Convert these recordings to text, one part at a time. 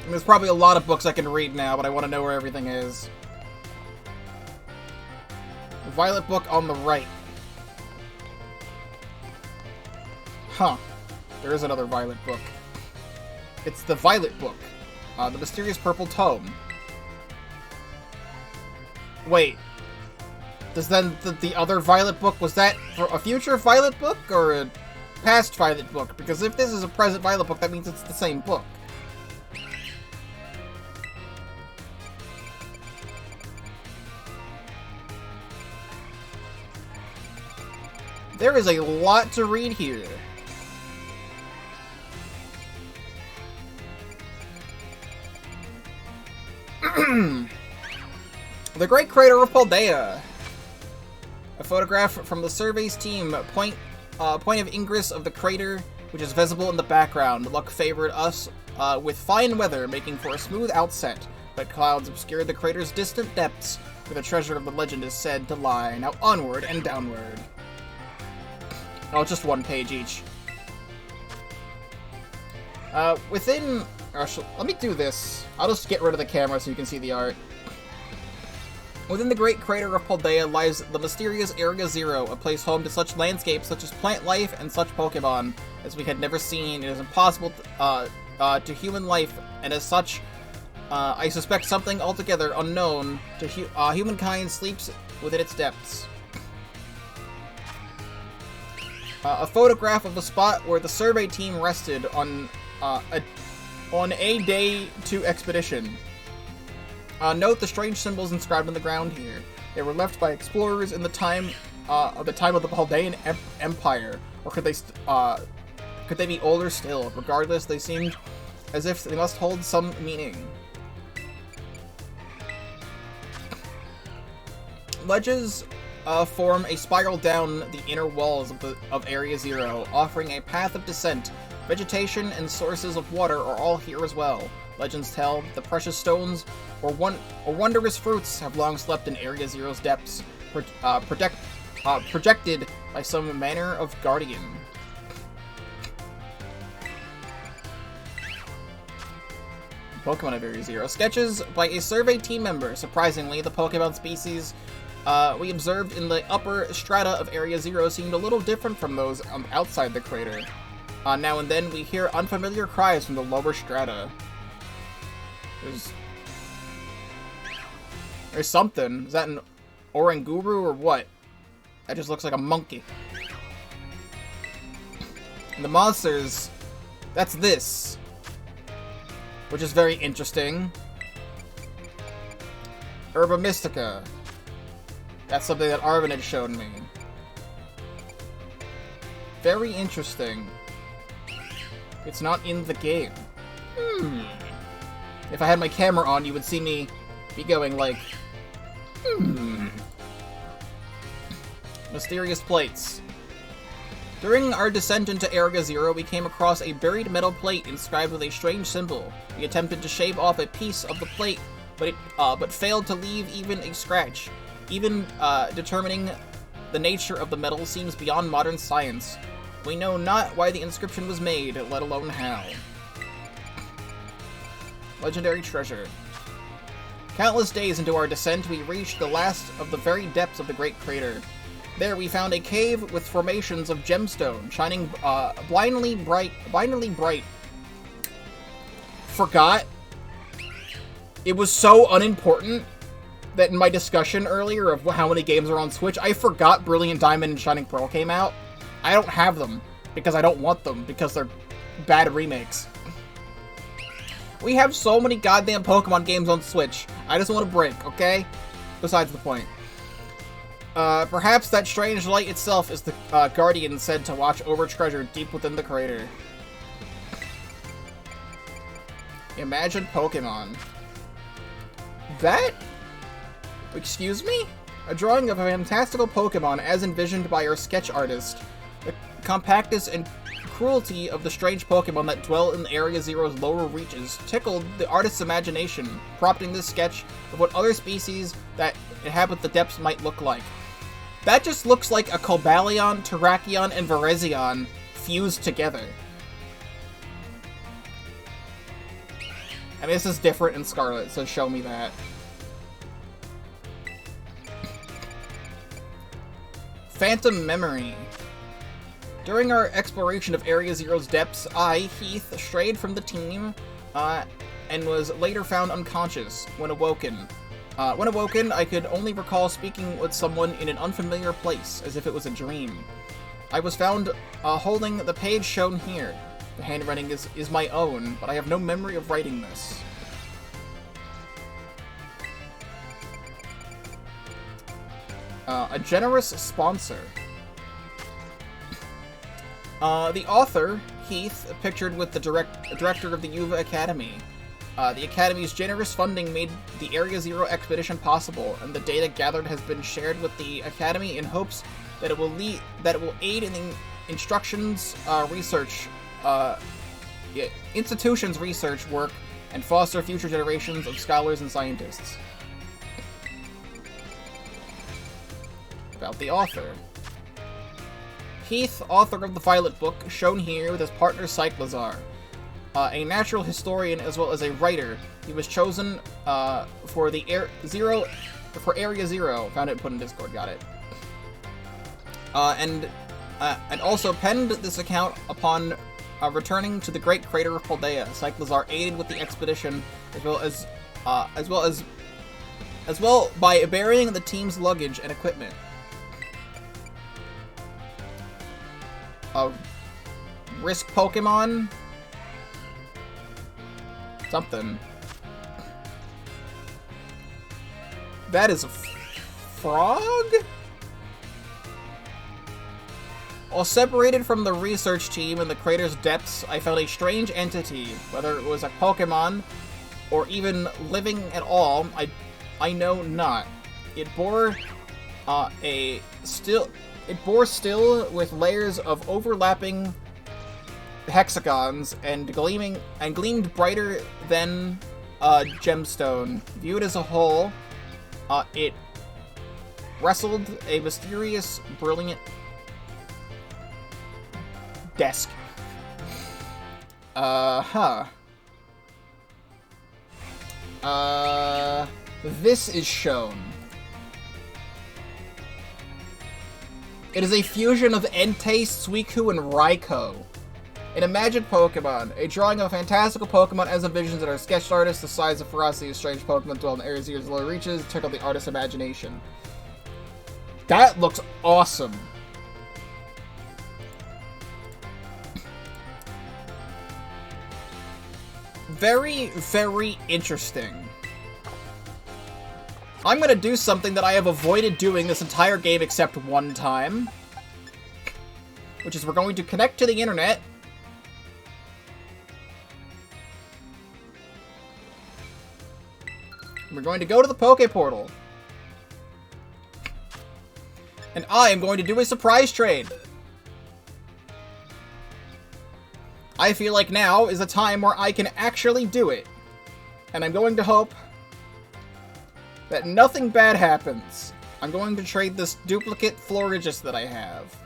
There's probably a lot of books I can read now, but I want to know where everything is. The Violet book on the right. Huh. There is another Violet book. It's the Violet book. The Mysterious Purple Tome. Wait. Does then the other Violet book, was that for a future Violet book or a past Violet book? Because if this is a present Violet book, that means it's the same book. There is a lot to read here. The Great Crater of Paldea. A photograph from the survey's team. Point of ingress of the crater, which is visible in the background. Luck favored us with fine weather, making for a smooth outset, but clouds obscured the crater's distant depths, where the treasure of the legend is said to lie. Now onward and downward. Oh, just one page each. Within... let me do this. I'll just get rid of the camera so you can see the art. Within the Great Crater of Paldea lies the mysterious Area Zero, a place home to such landscapes such as plant life and such Pokemon as we had never seen. It is impossible to human life, and as such, I suspect something altogether unknown to humankind sleeps within its depths. A photograph of the spot where the survey team rested on a day 2 expedition. Note the strange symbols inscribed on the ground here. They were left by explorers in the time of the Paldean Empire, or could they be older still? Regardless, they seemed as if they must hold some meaning. Ledges form a spiral down the inner walls of Area Zero, offering a path of descent. Vegetation and sources of water are all here as well. Legends tell the precious stones or wondrous fruits have long slept in Area Zero's depths, projected by some manner of guardian. Pokemon of Area Zero. Sketches by a survey team member. Surprisingly, the Pokemon species we observed in the upper strata of Area Zero seemed a little different from those outside the crater. Now and then we hear unfamiliar cries from the lower strata. There's something. Is that an Oranguru or what? That just looks like a monkey. And the monsters, that's this. Which is very interesting. Herba Mystica. That's something that Arvin had shown me. Very interesting. It's not in the game. If I had my camera on, you would see me be going like, Mysterious plates. During our descent into Area Zero, we came across a buried metal plate inscribed with a strange symbol. We attempted to shave off a piece of the plate, but failed to leave even a scratch. Even determining the nature of the metal seems beyond modern science. We know not why the inscription was made, let alone how. Legendary treasure. Countless days into our descent, we reached the last of the very depths of the Great Crater. There we found a cave with formations of gemstone, shining blindingly bright. Forgot. It was so unimportant that in my discussion earlier of how many games are on Switch, I forgot Brilliant Diamond and Shining Pearl came out. I don't have them, because I don't want them, because they're bad remakes. We have so many goddamn Pokemon games on Switch. I just want to break, okay? Besides the point. Perhaps that strange light itself is the guardian said to watch over treasure deep within the crater. Imagine Pokemon. That? Excuse me? A drawing of a fantastical Pokemon as envisioned by our sketch artist. The compactness and cruelty of the strange Pokemon that dwell in Area Zero's lower reaches tickled the artist's imagination, prompting this sketch of what other species that inhabit the depths might look like. That just looks like a Cobalion, Terrakion, and Virizion fused together. And this is different in Scarlet, so show me that. Phantom Memory. During our exploration of Area Zero's depths, I, Heath, strayed from the team, and was later found unconscious when awoken. I could only recall speaking with someone in an unfamiliar place, as if it was a dream. I was found holding the page shown here. The handwriting is my own, but I have no memory of writing this. A generous sponsor. The author, Heath, pictured with the director of the Yuva Academy. The Academy's generous funding made the Area Zero expedition possible, and the data gathered has been shared with the Academy in hopes that it will aid in the institution's research work and foster future generations of scholars and scientists. About the author. Heath, author of the Violet book, shown here with his partner Cyclazar. A natural historian as well as a writer, he was chosen for Area Zero. Found it and put in Discord, got it. And also penned this account upon returning to the great crater of Paldea. Cyclazar aided with the expedition as well by burying the team's luggage and equipment. Risk Pokemon? Something. That is a frog? While separated from the research team in the crater's depths, I found a strange entity. Whether it was a Pokemon or even living at all, I know not. It bore still with layers of overlapping hexagons and gleamed brighter than a gemstone. Viewed as a whole, it wrestled a mysterious, brilliant desk. This is shown. It is a fusion of Entei, Suicune, and Raikou. An imagined Pokemon. A drawing of a fantastical Pokemon as envisioned in our sketch artist. The size of ferocity of strange Pokemon dwell in Area Zero's lower reaches. Tickle the artist's imagination. That looks awesome. Very, very interesting. I'm gonna do something that I have avoided doing this entire game except one time. Which is we're going to connect to the internet. We're going to go to the Poke Portal. And I am going to do a surprise trade. I feel like now is a time where I can actually do it. And I'm going to hope that nothing bad happens. I'm going to trade this duplicate Florigis that I have.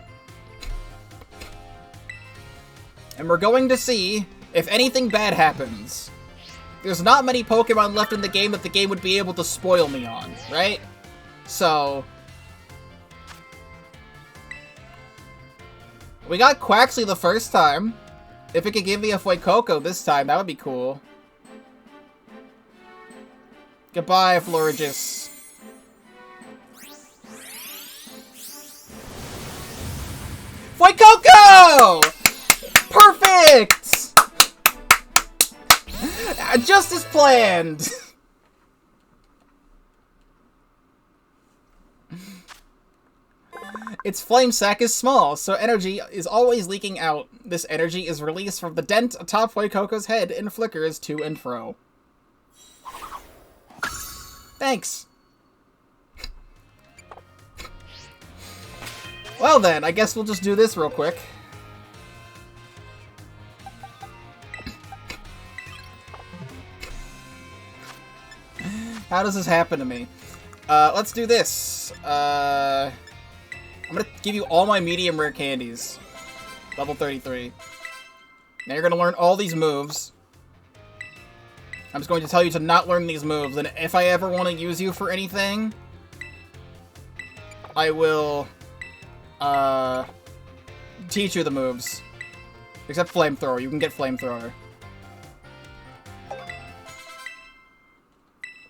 And we're going to see if anything bad happens. There's not many Pokemon left in the game that the game would be able to spoil me on, right? So we got Quaxley the first time. If it could give me a Fuecoco this time, that would be cool. Goodbye, Florigis. Fuecoco! Perfect! Just as planned. Its flame sac is small, so energy is always leaking out. This energy is released from the dent atop Fuecoco's head and flickers to and fro. Thanks. Well then, I guess we'll just do this real quick. How does this happen to me? Let's do this. I'm gonna give you all my medium rare candies. Level 33. Now you're gonna learn all these moves. I'm just going to tell you to not learn these moves, and if I ever want to use you for anything, I will, teach you the moves. Except Flamethrower. You can get Flamethrower.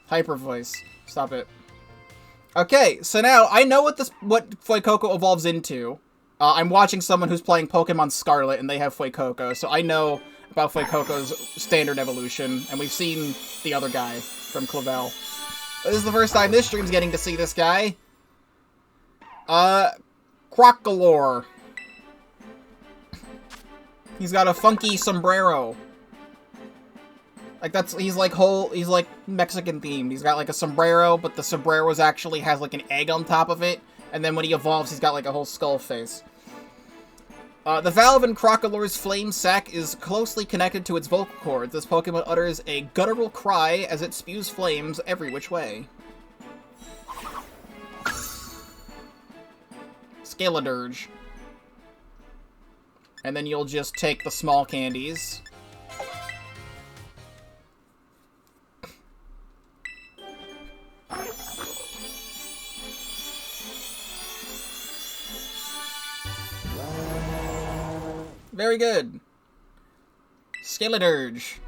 Hyper Voice. Stop it. Okay, so now I know what Fuecoco evolves into. I'm watching someone who's playing Pokemon Scarlet, and they have Fuecoco, so I know about Fuecoco's standard evolution, and we've seen the other guy from Clavel. This is the first time this stream's getting to see this guy. Crocalor. He's got a funky sombrero. Like, he's like Mexican themed. He's got like a sombrero, but the sombrero actually has like an egg on top of it, and then when he evolves, he's got like a whole skull face. The valve in Crocalor's flame sac is closely connected to its vocal cords. This Pokemon utters a guttural cry as it spews flames every which way. Scaladirge. And then you'll just take the small candies. Very good. Scaladirge.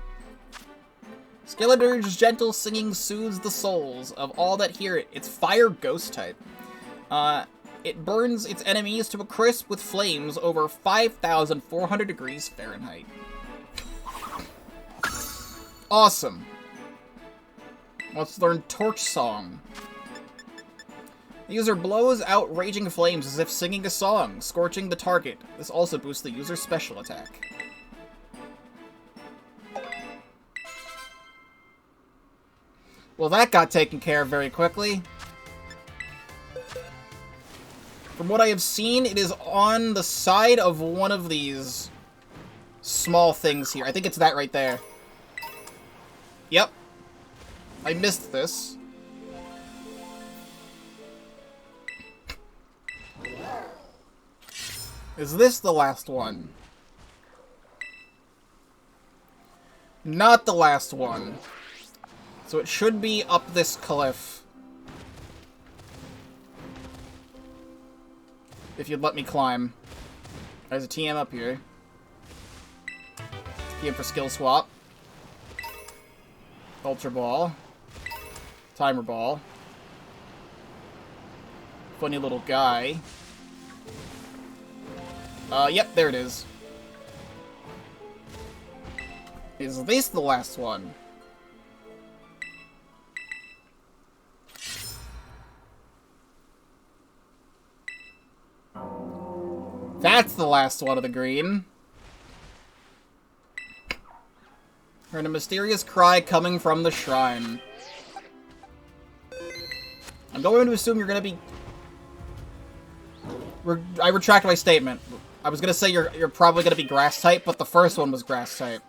Scaladirge's gentle singing soothes the souls of all that hear it. It's fire ghost type. It burns its enemies to a crisp with flames over 5,400 degrees Fahrenheit. Awesome. Let's learn Torch Song. The user blows out raging flames as if singing a song, scorching the target. This also boosts the user's special attack. Well, that got taken care of very quickly. From what I have seen, it is on the side of one of these small things here. I think it's that right there. Yep. I missed this. Is this the last one? Not the last one. So it should be up this cliff. If you'd let me climb. There's a TM up here. TM for skill swap. Ultra Ball. Timer Ball. Funny little guy. Yep, there it is. Is this the last one? That's the last one of the green. Heard a mysterious cry coming from the shrine. I'm going to assume you're gonna be... I retract my statement. I was gonna say you're probably gonna be grass type, but the first one was grass type.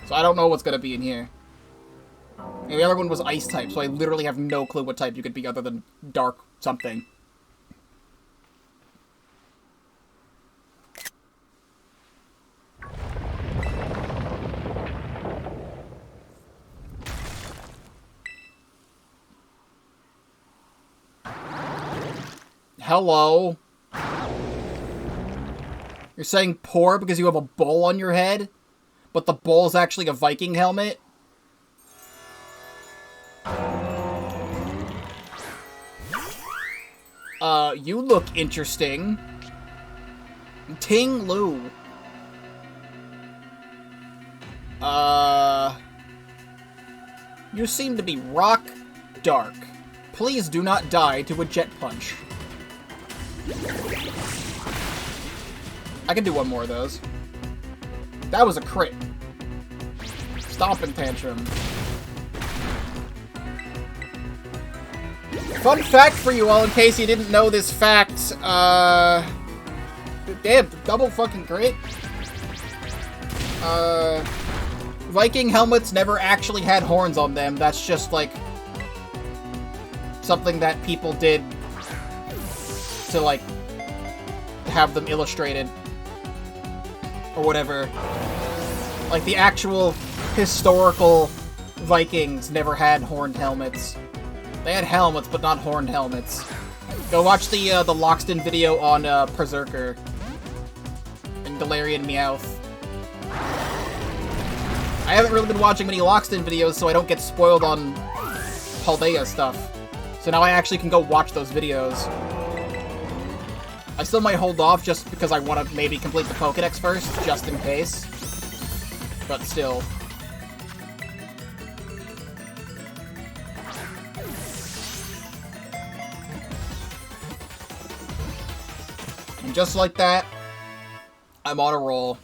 So I don't know what's gonna be in here. And the other one was ice type, so I literally have no clue what type you could be other than dark something. Hello? You're saying poor because you have a bowl on your head? But the bowl's actually a Viking helmet? You look interesting. Ting Lu. You seem to be rock dark. Please do not die to a jet punch. I can do one more of those. That was a crit. Stomping Tantrum. Fun fact for you all, in case you didn't know this fact, damn, double fucking crit. Viking helmets never actually had horns on them. That's just, like, something that people did to, like, have them illustrated. or whatever. Like, the actual historical Vikings never had horned helmets. They had helmets, but not horned helmets. Go watch the Loxton video on Berserker and Galarian Meowth. I haven't really been watching many Loxton videos, so I don't get spoiled on Paldea stuff. So now I actually can go watch those videos. I still might hold off just because I want to maybe complete the Pokédex first, just in case. But still. And just like that, I'm on a roll.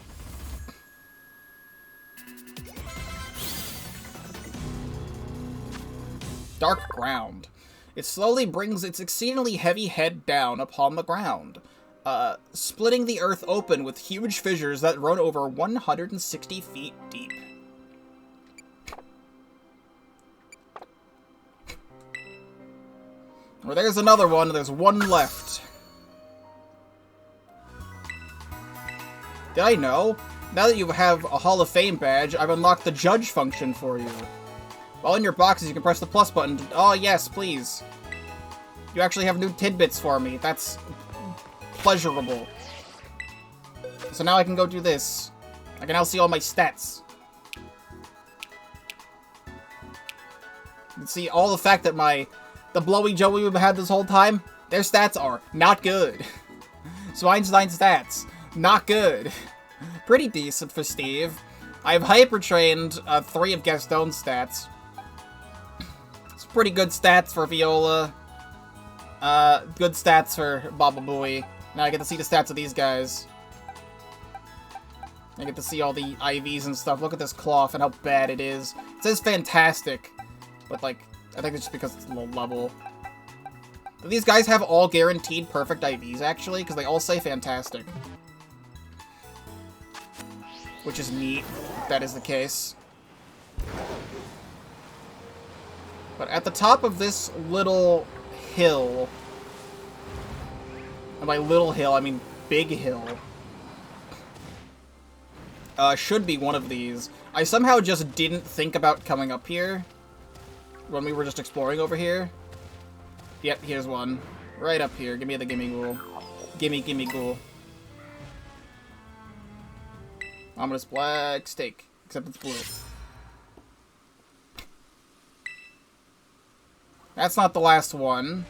Dark ground. It slowly brings its exceedingly heavy head down upon the ground, splitting the earth open with huge fissures that run over 160 feet deep. Well, there's another one. There's one left. Did I know? Now that you have a Hall of Fame badge, I've unlocked the judge function for you. While in your boxes, you can press the plus button. Oh, yes, please. You actually have new tidbits for me. That's pleasurable. So now I can go do this. I can now see all my stats. You can see all the fact that the Blowy Joey we've had this whole time, their stats are not good. Swinestein stats, not good. Pretty decent for Steve. I've hyper-trained 3 of Gaston's stats. It's pretty good stats for Viola. Good stats for Baba Booey. Now I get to see the stats of these guys. I get to see all the IVs and stuff. Look at this cloth and how bad it is. It says fantastic, but like, I think it's just because it's low level. Do these guys have all guaranteed perfect IVs, actually? Because they all say fantastic. Which is neat, if that is the case. But at the top of this little hill, and by little hill, I mean big hill, should be one of these. I somehow just didn't think about coming up here when we were just exploring over here. Yep, here's one. Right up here. Give me the gimme ghoul. Gimme ghoul. Ominous black steak. Except it's blue. That's not the last one.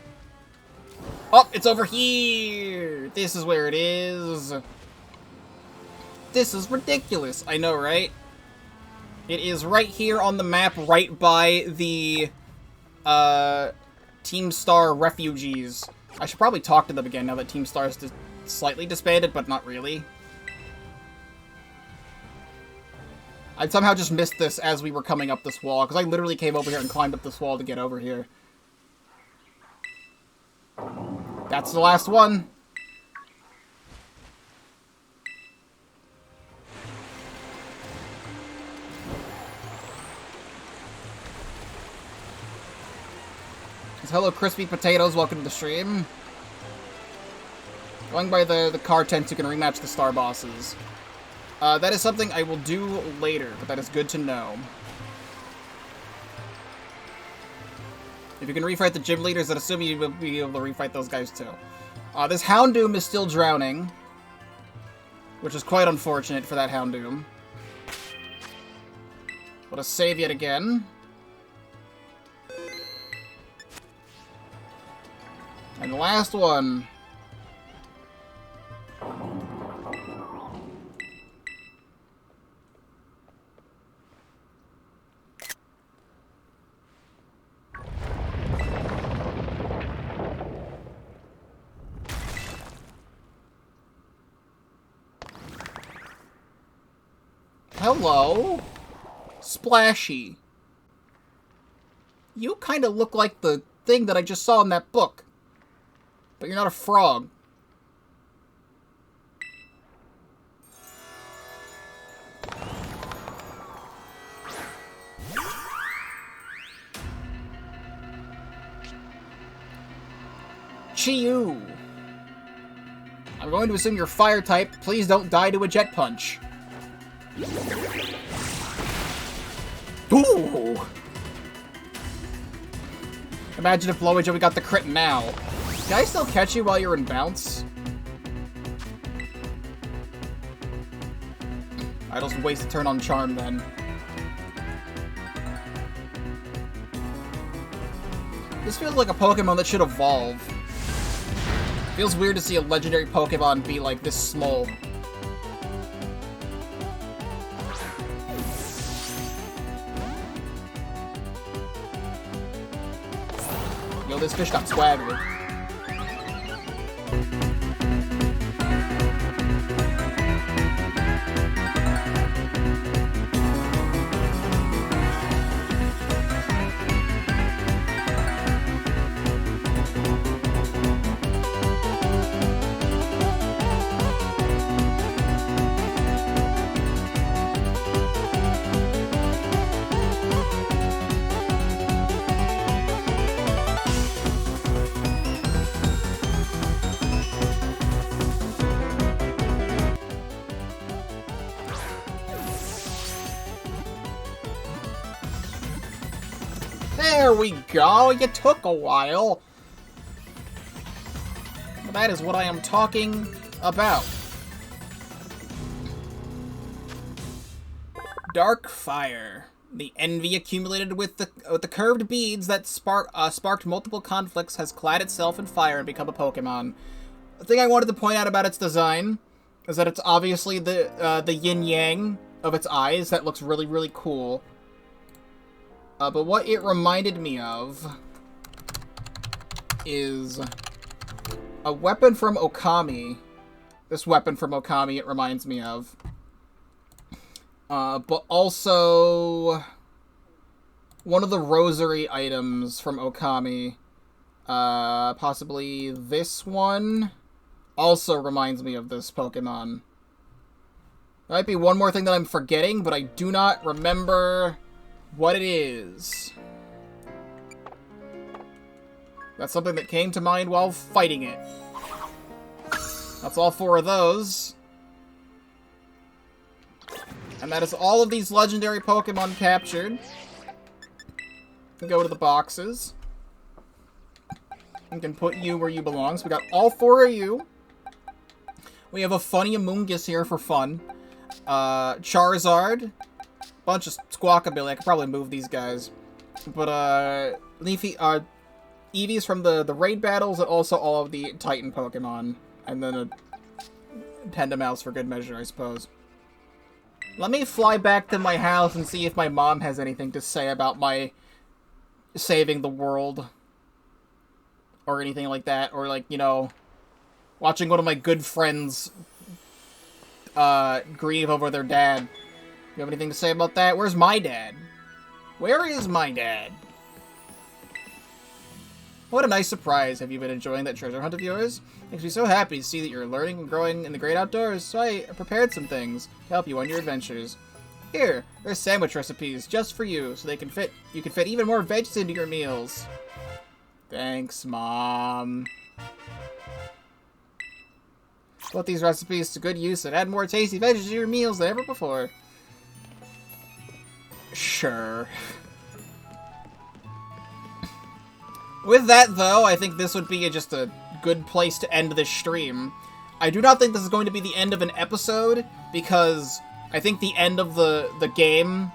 Oh, it's over here! This is where it is. This is ridiculous. I know, right? It is right here on the map, right by the, Team Star refugees. I should probably talk to them again now that Team Star is slightly disbanded, but not really. I somehow just missed this as we were coming up this wall, because I literally came over here and climbed up this wall to get over here. That's the last one. Hello, Crispy Potatoes. Welcome to the stream. Going by the car tents, you can rematch the star bosses. That is something I will do later, but that is good to know. If you can refight the gym leaders, then assume you will be able to refight those guys too. This Houndoom is still drowning, which is quite unfortunate for that Houndoom. Let us save yet again. And the last one. Hello, Splashy. You kind of look like the thing that I just saw in that book. But you're not a frog. Chi-Yu. I'm going to assume you're fire type. Please don't die to a jet punch. Ooh! Imagine if Blowy Joey got the crit now. Can I still catch you while you're in bounce? I just waste a turn on Charm then. This feels like a Pokemon that should evolve. Feels weird to see a legendary Pokemon be like this small. Yo, this fish got swagger. There we go! You took a while! That is what I am talking about. Dark Fire. The envy accumulated with the curved beads that sparked multiple conflicts has clad itself in fire and become a Pokemon. The thing I wanted to point out about its design is that it's obviously the yin-yang of its eyes. That looks really, really cool. But what it reminded me of is a weapon from Okami. This weapon from Okami it reminds me of. But also one of the rosary items from Okami. Possibly this one also reminds me of this Pokemon. There might be one more thing that I'm forgetting, but I do not remember what it is. That's something that came to mind while fighting it. That's all 4 of those. And that is all of these legendary Pokemon captured. Go to the boxes. We can put you where you belong. So we got all 4 of you. We have a funny Amoonguss here for fun. Charizard. Bunch of Squawkabilly. I could probably move these guys. But, Leafy, Eevees from the raid battles, and also all of the Titan Pokemon. And then a Tendamouse for good measure, I suppose. Let me fly back to my house and see if my mom has anything to say about my saving the world. Or anything like that. Or, like, you know, watching one of my good friends grieve over their dad. You have anything to say about that? Where's my dad? Where is my dad? What a nice surprise. Have you been enjoying that treasure hunt of yours? Makes me so happy to see that you're learning and growing in the great outdoors, so I prepared some things to help you on your adventures. Here, there's sandwich recipes just for you, so you can fit even more veggies into your meals. Thanks, Mom. Put these recipes to good use and add more tasty veggies to your meals than ever before. Sure. With that, though, I think this would be just a good place to end this stream. I do not think this is going to be the end of an episode, because I think the end of the game,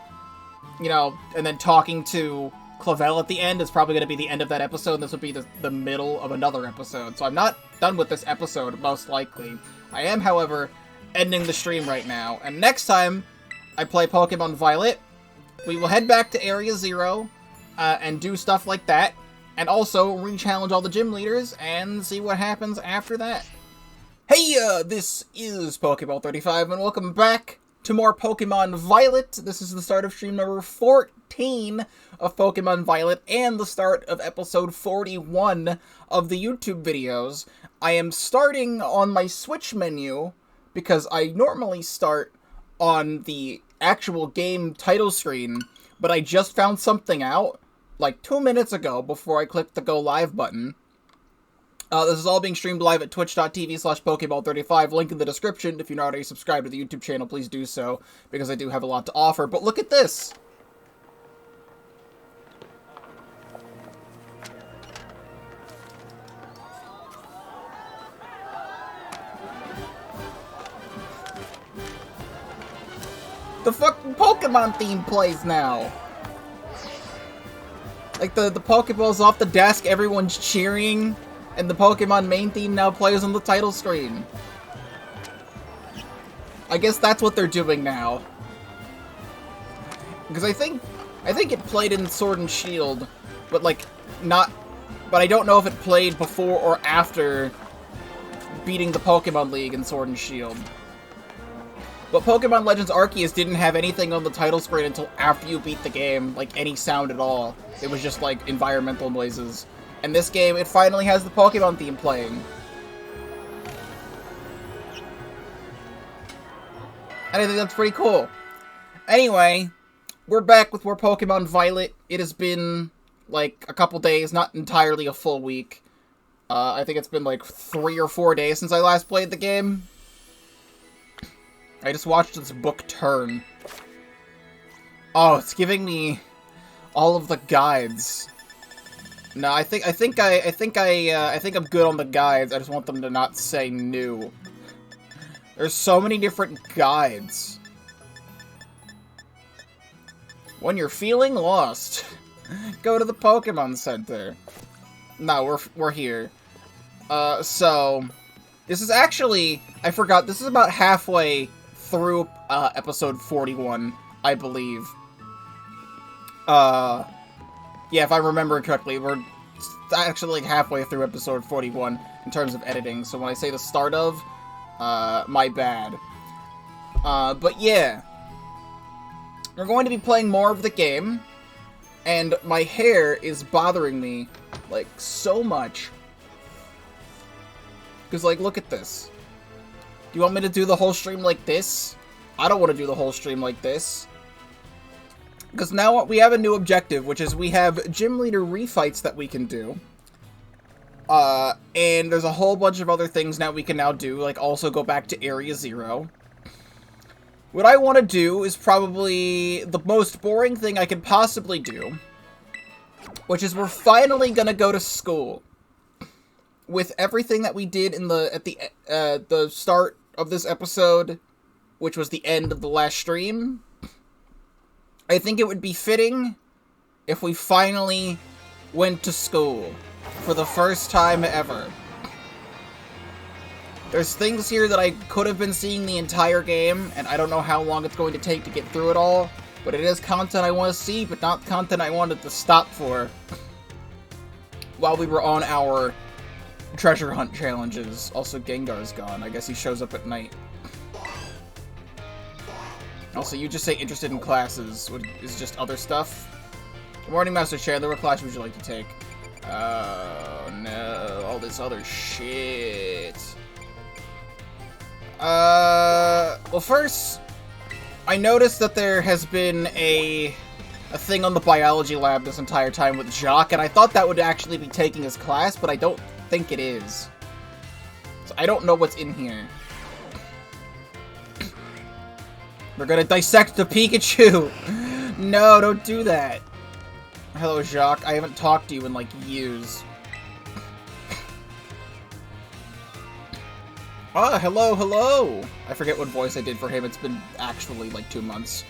you know, and then talking to Clavel at the end is probably going to be the end of that episode, and this would be the middle of another episode. So I'm not done with this episode, most likely. I am, however, ending the stream right now. And next time I play Pokemon Violet, we will head back to Area 0 and do stuff like that. And also re-challenge all the gym leaders and see what happens after that. Hey, this is Pokeball35, and welcome back to more Pokemon Violet. This is the start of stream number 14 of Pokemon Violet, and the start of episode 41 of the YouTube videos. I am starting on my Switch menu, because I normally start on the actual game title screen, but I just found something out like 2 minutes ago before I clicked the Go Live button. This is all being streamed live at twitch.tv/Pokeball35. Link in the description. If you're not already subscribed to the YouTube channel, please do so, because I do have a lot to offer. But look at this! The fucking Pokemon theme plays now! Like, the Pokeball's off the desk, everyone's cheering, and the Pokemon main theme now plays on the title screen. I guess that's what they're doing now. Because I think it played in Sword and Shield, but like, not... But I don't know if it played before or after beating the Pokemon League in Sword and Shield. But Pokemon Legends Arceus didn't have anything on the title screen until after you beat the game, like any sound at all. It was just like environmental noises. And this game, it finally has the Pokemon theme playing. And I think that's pretty cool. Anyway, we're back with more Pokemon Violet. It has been like a couple days, not entirely a full week. I think it's been like 3 or 4 days since I last played the game. I just watched this book turn. Oh, it's giving me all of the guides. No, I think I'm good on the guides. I just want them to not say new. There's so many different guides. When you're feeling lost, go to the Pokemon Center. No, we're here. So this is actually, I forgot, this is about halfway through episode 41, I believe. Yeah, if I remember correctly, we're actually like halfway through episode 41 in terms of editing, so when I say the start of, my bad. But yeah, we're going to be playing more of the game, and my hair is bothering me, like, so much. Because, like, look at this. Do you want me to do the whole stream like this? I don't want to do the whole stream like this. Because now we have a new objective, which is we have gym leader refights that we can do. And there's a whole bunch of other things now we can now do, like also go back to Area 0. What I want to do is probably the most boring thing I could possibly do, which is we're finally gonna go to school. With everything that we did in at the start of this episode, which was the end of the last stream, I think it would be fitting if we finally went to school for the first time ever. There's things here that I could have been seeing the entire game, and I don't know how long it's going to take to get through it all, but it is content I want to see, but not content I wanted to stop for while we were on our treasure hunt challenges. Also, Gengar's gone. I guess he shows up at night. Also, you just say interested in classes. What is just other stuff? Good morning, Master Chandler. What class would you like to take? Oh, no. All this other shit. Well, first, I noticed that there has been a thing on the biology lab this entire time with Jacques, and I thought that would actually be taking his class, but I don't think it is. So I don't know what's in here. We're gonna dissect the Pikachu! No, don't do that. Hello, Jacques. I haven't talked to you in, like, years. Ah, hello, hello! I forget what voice I did for him. It's been actually, like, 2 months.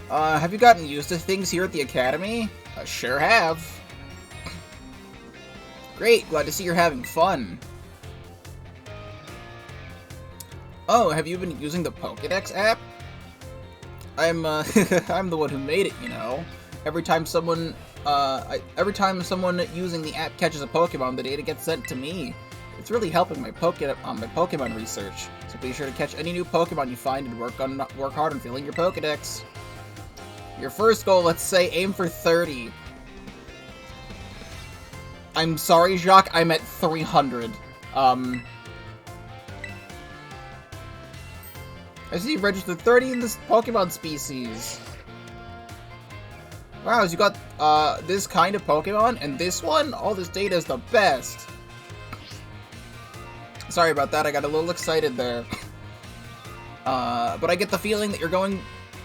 Have you gotten used to things here at the Academy? I sure have. Great, glad to see you're having fun. Oh, have you been using the PokéDex app? I'm the one who made it, you know. Every time someone using the app catches a Pokemon, the data gets sent to me. It's really helping my Pokemon research. So be sure to catch any new Pokemon you find and work hard on filling your Pokédex. Your first goal, let's say, aim for 30. I'm sorry, Jacques, I'm at 300. I see you've registered 30 in this Pokemon species. Wow, so you got, this kind of Pokemon, and this one? All this data is the best. Sorry about that, I got a little excited there. But I get the feeling that you're going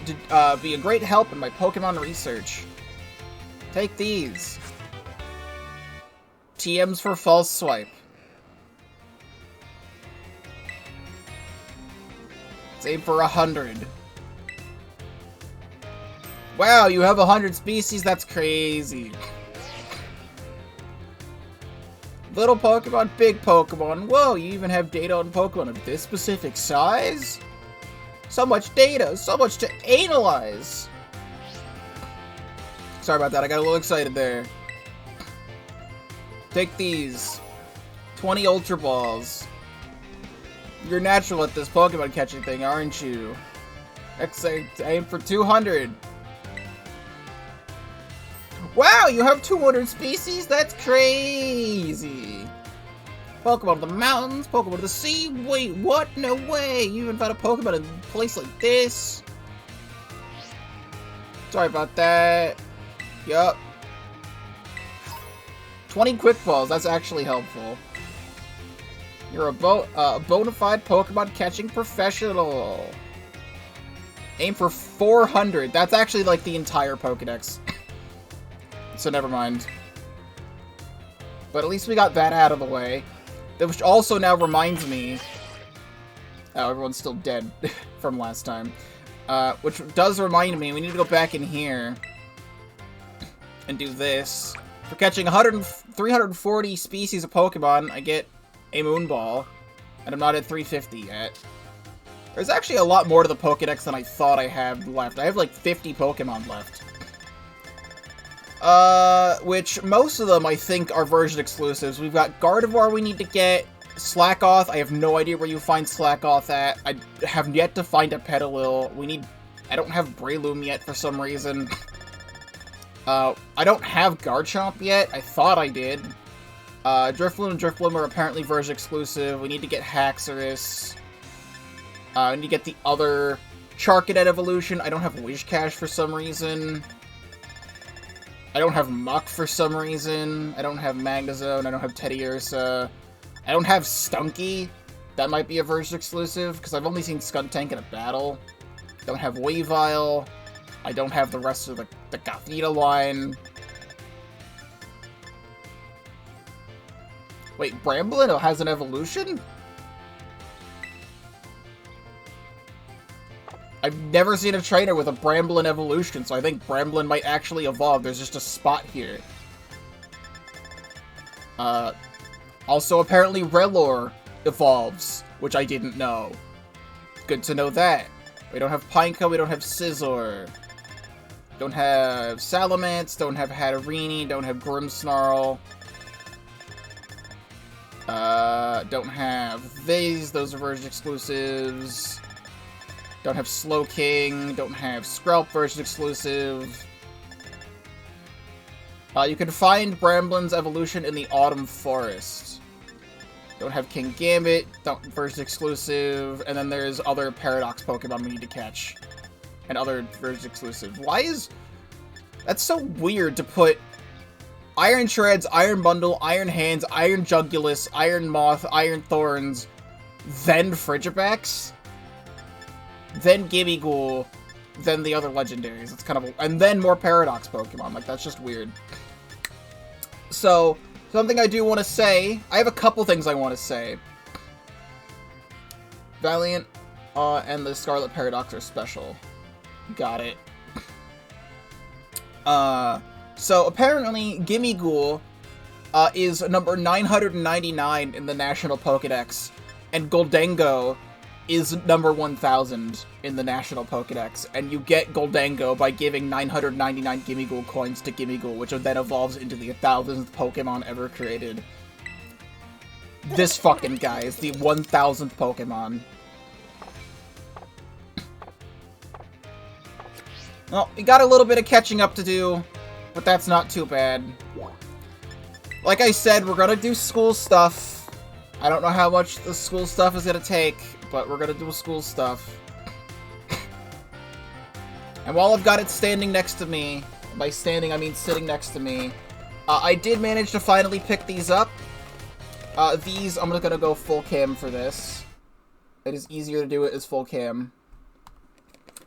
to be a great help in my Pokemon research. Take these. TMs for False Swipe. Let's aim for 100. Wow, you have 100 species? That's crazy. Little Pokemon, big Pokemon. Whoa, you even have data on Pokemon of this specific size? So much data, so much to analyze. Sorry about that, I got a little excited there. Take these. 20 Ultra Balls. You're natural at this Pokemon catching thing, aren't you? Aim for 200. Wow, you have 200 species? That's crazy. Pokemon of the mountains, Pokemon of the sea. Wait, what? No way. You even found a Pokemon in a place like this? Sorry about that. Yup. 20 Quick Balls. That's actually helpful. You're a bona fide Pokemon catching professional. Aim for 400. That's actually like the entire Pokédex. So never mind. But at least we got that out of the way. Which also now reminds me... Oh, everyone's still dead from last time. Which does remind me, we need to go back in here and do this. For catching 340 species of Pokemon, I get a Moon Ball, and I'm not at 350 yet. There's actually a lot more to the Pokédex than I thought I had left. I have like 50 Pokemon left. Which most of them I think are version exclusives. We've got Gardevoir we need to get, Slackoth, I have no idea where you find Slackoth at. I have yet to find a Petalil. I don't have Breloom yet for some reason. I don't have Garchomp yet. I thought I did. Drifloon and Drifloom are apparently version exclusive. We need to get Haxorus. I need to get the other Charcadet evolution. I don't have Wishcash for some reason. I don't have Muck for some reason. I don't have Magnezone. I don't have Teddiursa. I don't have Stunky. That might be a version exclusive, because I've only seen Skuntank in a battle. Don't have Weavile. I don't have the rest of the Gothita line. Wait, Bramblin has an evolution? I've never seen a trainer with a Bramblin evolution, so I think Bramblin might actually evolve. There's just a spot here. Also, apparently Rellor evolves, which I didn't know. Good to know that. We don't have Pineco, we don't have Scizor. Don't have Salamence, don't have Hatterene, don't have Grimmsnarl. Don't have these, those are version exclusives. Don't have Slowking, don't have Skrelp version exclusive. You can find Bramblin's evolution in the Autumn Forest. Don't have King Gambit, version exclusive, and then there's other Paradox Pokemon we need to catch. And other version exclusive. Why is... That's so weird to put Iron Shreds, Iron Bundle, Iron Hands, Iron Jugulus, Iron Moth, Iron Thorns, then Frigibax, then Gimmighoul, then the other legendaries. It's kind of... And then more Paradox Pokemon. Like, that's just weird. So, something I do want to say... I have a couple things I want to say. Valiant and the Scarlet Paradox are special. Got it. So apparently Gimmighoul is number 999 in the National Pokédex, and Goldengo is number 1000 in the National Pokédex, and you get Goldengo by giving 999 Gimmighoul coins to Gimmighoul, which then evolves into the 1000th Pokemon ever created. This fucking guy is the 1000th Pokemon. Well, we got a little bit of catching up to do, but that's not too bad. Like I said, we're gonna do school stuff. I don't know how much the school stuff is gonna take, but we're gonna do school stuff. And while I've got it standing next to me, by standing I mean sitting next to me, I did manage to finally pick these up. These, I'm gonna go full cam for this. It is easier to do it as full cam.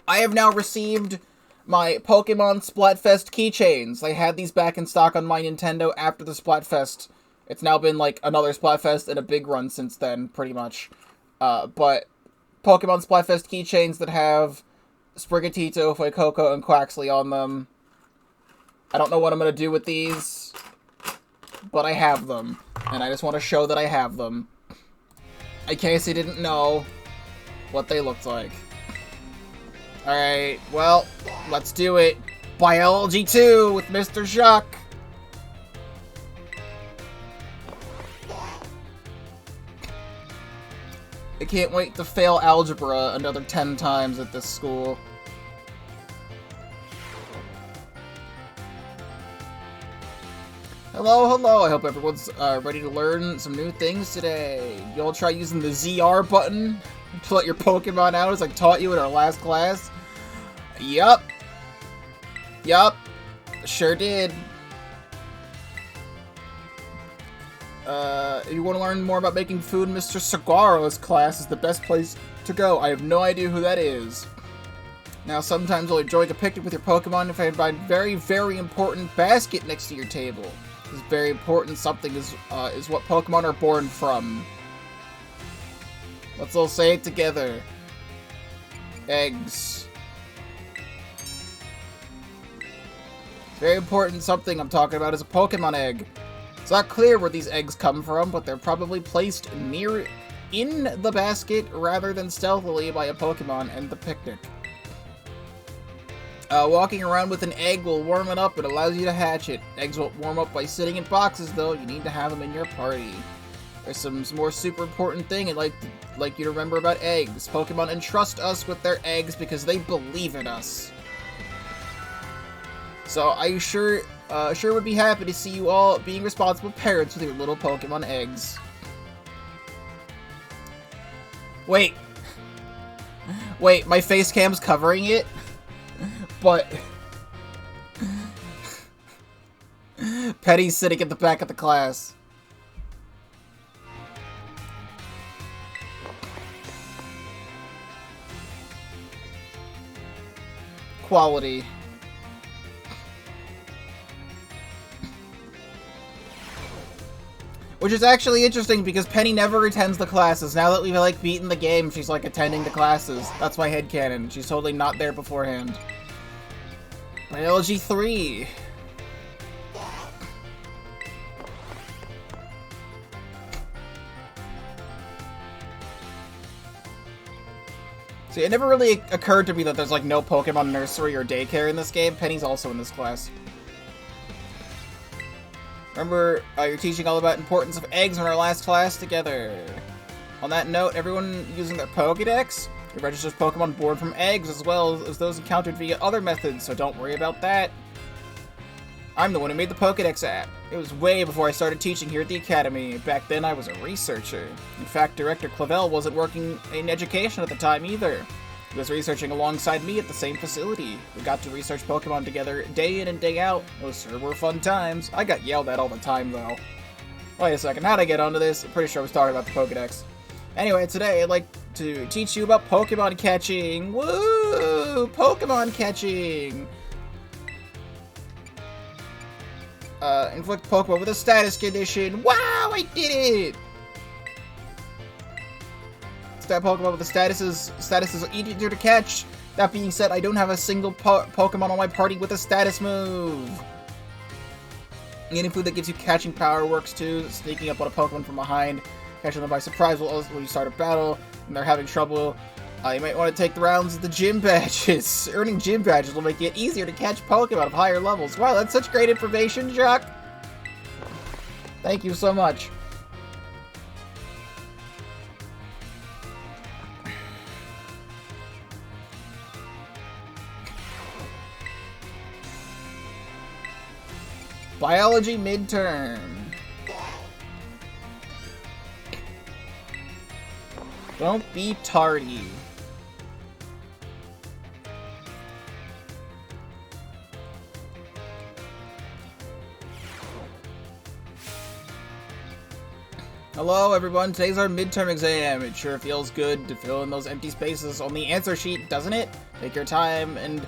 I have now received my Pokemon Splatfest keychains. They had these back in stock on my Nintendo after the Splatfest. It's now been, like, another Splatfest and a big run since then, pretty much. But Pokemon Splatfest keychains that have Sprigatito, Fuecoco, and Quaxley on them. I don't know what I'm gonna do with these, but I have them. And I just want to show that I have them. In case you didn't know what they looked like. Alright, well, let's do it. Biology 2 with Mr. Jacques. I can't wait to fail algebra another 10 times at this school. Hello, hello. I hope everyone's ready to learn some new things today. Y'all try using the ZR button to let your Pokemon out as I taught you in our last class? Yup. Yup. Sure did. If you want to learn more about making food, Mr. Sagaro's class is the best place to go. I have no idea who that is. Now, sometimes you'll enjoy a picnic with your Pokemon if I find a very, very important basket next to your table. This is very important. Something is what Pokemon are born from. Let's all say it together. Eggs. Very important something I'm talking about is a Pokemon egg. It's not clear where these eggs come from, but they're probably placed in the basket rather than stealthily by a Pokemon and the picnic. Walking around with an egg will warm it up and allows you to hatch it. Eggs won't warm up by sitting in boxes, though. You need to have them in your party. There's some more super important thing I'd like you to remember about eggs. Pokemon entrust us with their eggs because they believe in us. So I sure would be happy to see you all being responsible parents with your little Pokemon eggs. Wait, my face cam's covering it? But Petty's sitting at the back of the class. Quality. Which is actually interesting because Penny never attends the classes. Now that we've, like, beaten the game, she's, like, attending the classes. That's my headcanon. She's totally not there beforehand. Biology 3. See, it never really occurred to me that there's, like, no Pokemon nursery or daycare in this game. Penny's also in this class. Remember, you're teaching all about importance of eggs in our last class together. On that note, everyone using their PokéDex, it registers Pokemon born from eggs as well as those encountered via other methods, so don't worry about that. I'm the one who made the PokéDex app. It was way before I started teaching here at the Academy. Back then, I was a researcher. In fact, Director Clavel wasn't working in education at the time either. He was researching alongside me at the same facility. We got to research Pokemon together day in and day out. Those sure were fun times. I got yelled at all the time, though. Wait a second, how'd I get onto this? I'm pretty sure I was talking about the Pokédex. Anyway, today I'd like to teach you about Pokemon catching. Woo! Pokemon catching! Inflict Pokemon with a status condition. Wow, I did it! Stat Pokemon with the status is easier to catch. That being said, I don't have a single Pokemon on my party with a status move. Any food that gives you catching power works too. Sneaking up on a Pokemon from behind, catching them by surprise will also when you start a battle and they're having trouble. You might want to take the rounds of the gym badges. Earning gym badges will make it easier to catch Pokemon of higher levels. Wow, that's such great information, Jacques. Thank you so much. Biology midterm. Don't be tardy. Hello everyone, today's our midterm exam. It sure feels good to fill in those empty spaces on the answer sheet, doesn't it? Take your time and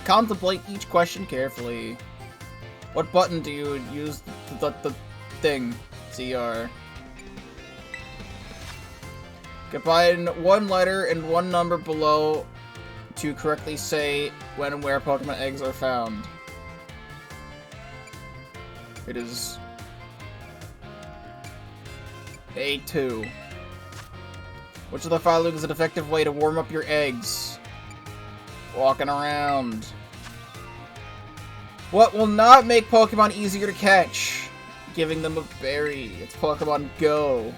contemplate each question carefully. What button do you use the thing? CR. Combine one letter and one number below to correctly say when and where Pokemon eggs are found. It is A2. Which of the following is an effective way to warm up your eggs? Walking around. What will not make Pokemon easier to catch? Giving them a berry. It's Pokemon Go.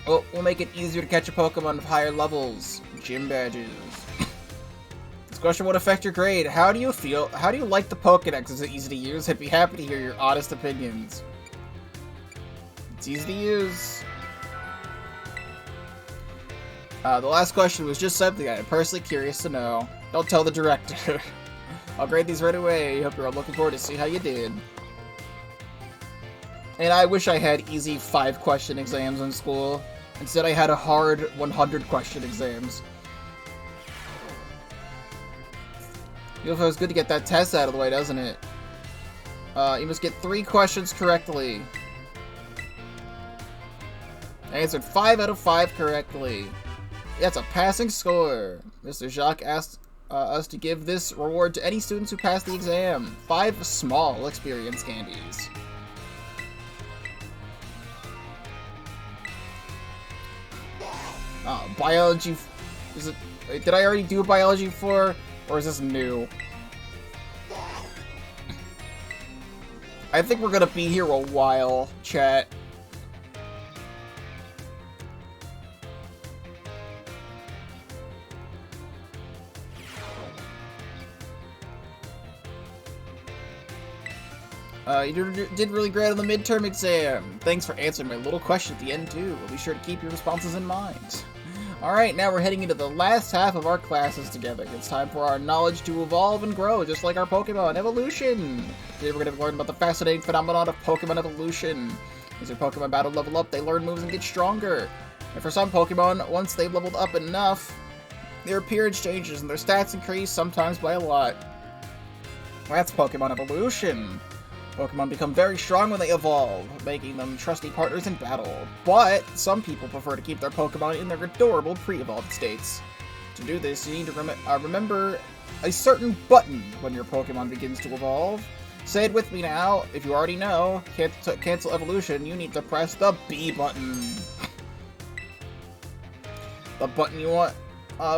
What will make it easier to catch a Pokemon of higher levels? Gym badges. This question would affect your grade. How do you feel? How do you like the Pokédex? Is it easy to use? I'd be happy to hear your honest opinions. It's easy to use. The last question was just something I'm personally curious to know. Don't tell the director. I'll grade these right away. Hope you're all looking forward to see how you did. And I wish I had easy 5-question exams in school. Instead, I had a hard 100-question exams. It feels good to get that test out of the way, doesn't it? You must get 3 questions correctly. I answered 5 out of 5 correctly. That's a passing score. Mr. Jacques asked us to give this reward to any students who pass the exam. 5 small experience candies. Biology. Is it? Did I already do biology 4, or is this new? I think we're gonna be here a while, chat. You did really great on the midterm exam. Thanks for answering my little question at the end, too. We'll be sure to keep your responses in mind. Alright, now we're heading into the last half of our classes together. It's time for our knowledge to evolve and grow, just like our Pokemon. Evolution! Today we're going to learn about the fascinating phenomenon of Pokemon evolution. As your Pokemon battle level up, they learn moves and get stronger. And for some Pokemon, once they've leveled up enough, their appearance changes and their stats increase, sometimes by a lot. That's Pokemon evolution. Pokemon become very strong when they evolve, making them trusty partners in battle. But some people prefer to keep their Pokemon in their adorable pre-evolved states. To do this, you need to remember a certain button when your Pokemon begins to evolve. Say it with me now. If you already know, cancel evolution, you need to press the B button. The button you want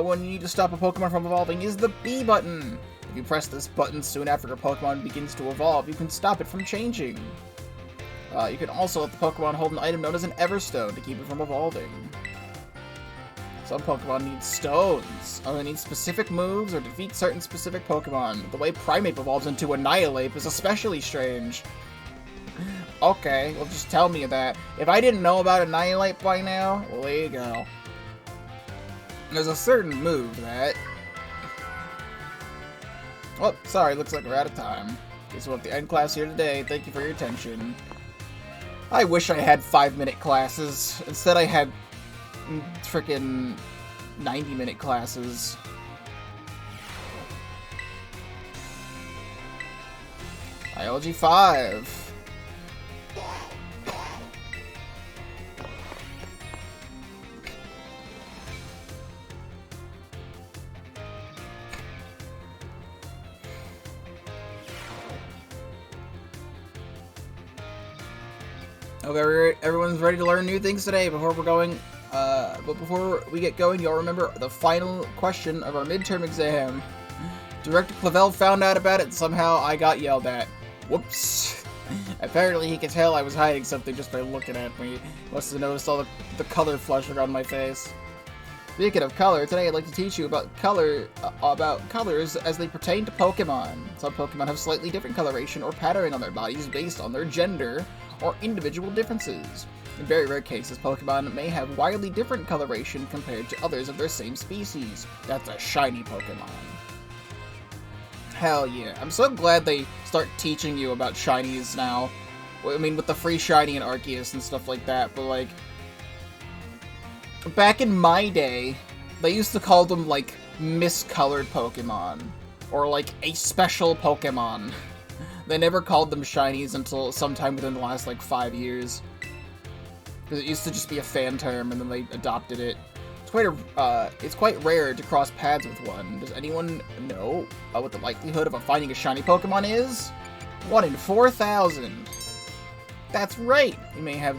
when you need to stop a Pokemon from evolving is the B button. If you press this button soon after your Pokemon begins to evolve, you can stop it from changing. You can also let the Pokemon hold an item known as an Everstone to keep it from evolving. Some Pokemon need stones, or they need specific moves, or defeat certain specific Pokemon. The way Primeape evolves into Annihilate is especially strange. Okay, well just tell me that. If I didn't know about Annihilate by now, well there you go. There's a certain move that... Oh, sorry, looks like we're out of time. Okay, so we'll have to end class here today. Thank you for your attention. I wish I had 5-minute classes. Instead, I had frickin' 90-minute classes. Biology 5. Okay, everyone's ready to learn new things today. Before we get going, y'all remember the final question of our midterm exam. Director Clavel found out about it, and somehow I got yelled at. Whoops. Apparently he could tell I was hiding something just by looking at me. Must have noticed all the color flushing on my face. Speaking of color, today I'd like to teach you about colors as they pertain to Pokemon. Some Pokemon have slightly different coloration or patterning on their bodies based on their gender or individual differences. In very rare cases, Pokemon may have wildly different coloration compared to others of their same species. That's a shiny Pokemon. Hell yeah. I'm so glad they start teaching you about shinies now. I mean, with the free shiny and Arceus and stuff like that, but, like, back in my day, they used to call them, like, miscolored Pokemon, or, like, a special Pokemon. They never called them shinies until sometime within the last, like, 5 years. Because it used to just be a fan term, and then they adopted it. It's quite rare to cross paths with one. Does anyone know what the likelihood of finding a shiny Pokemon is? 1 in 4,000. That's right! You may have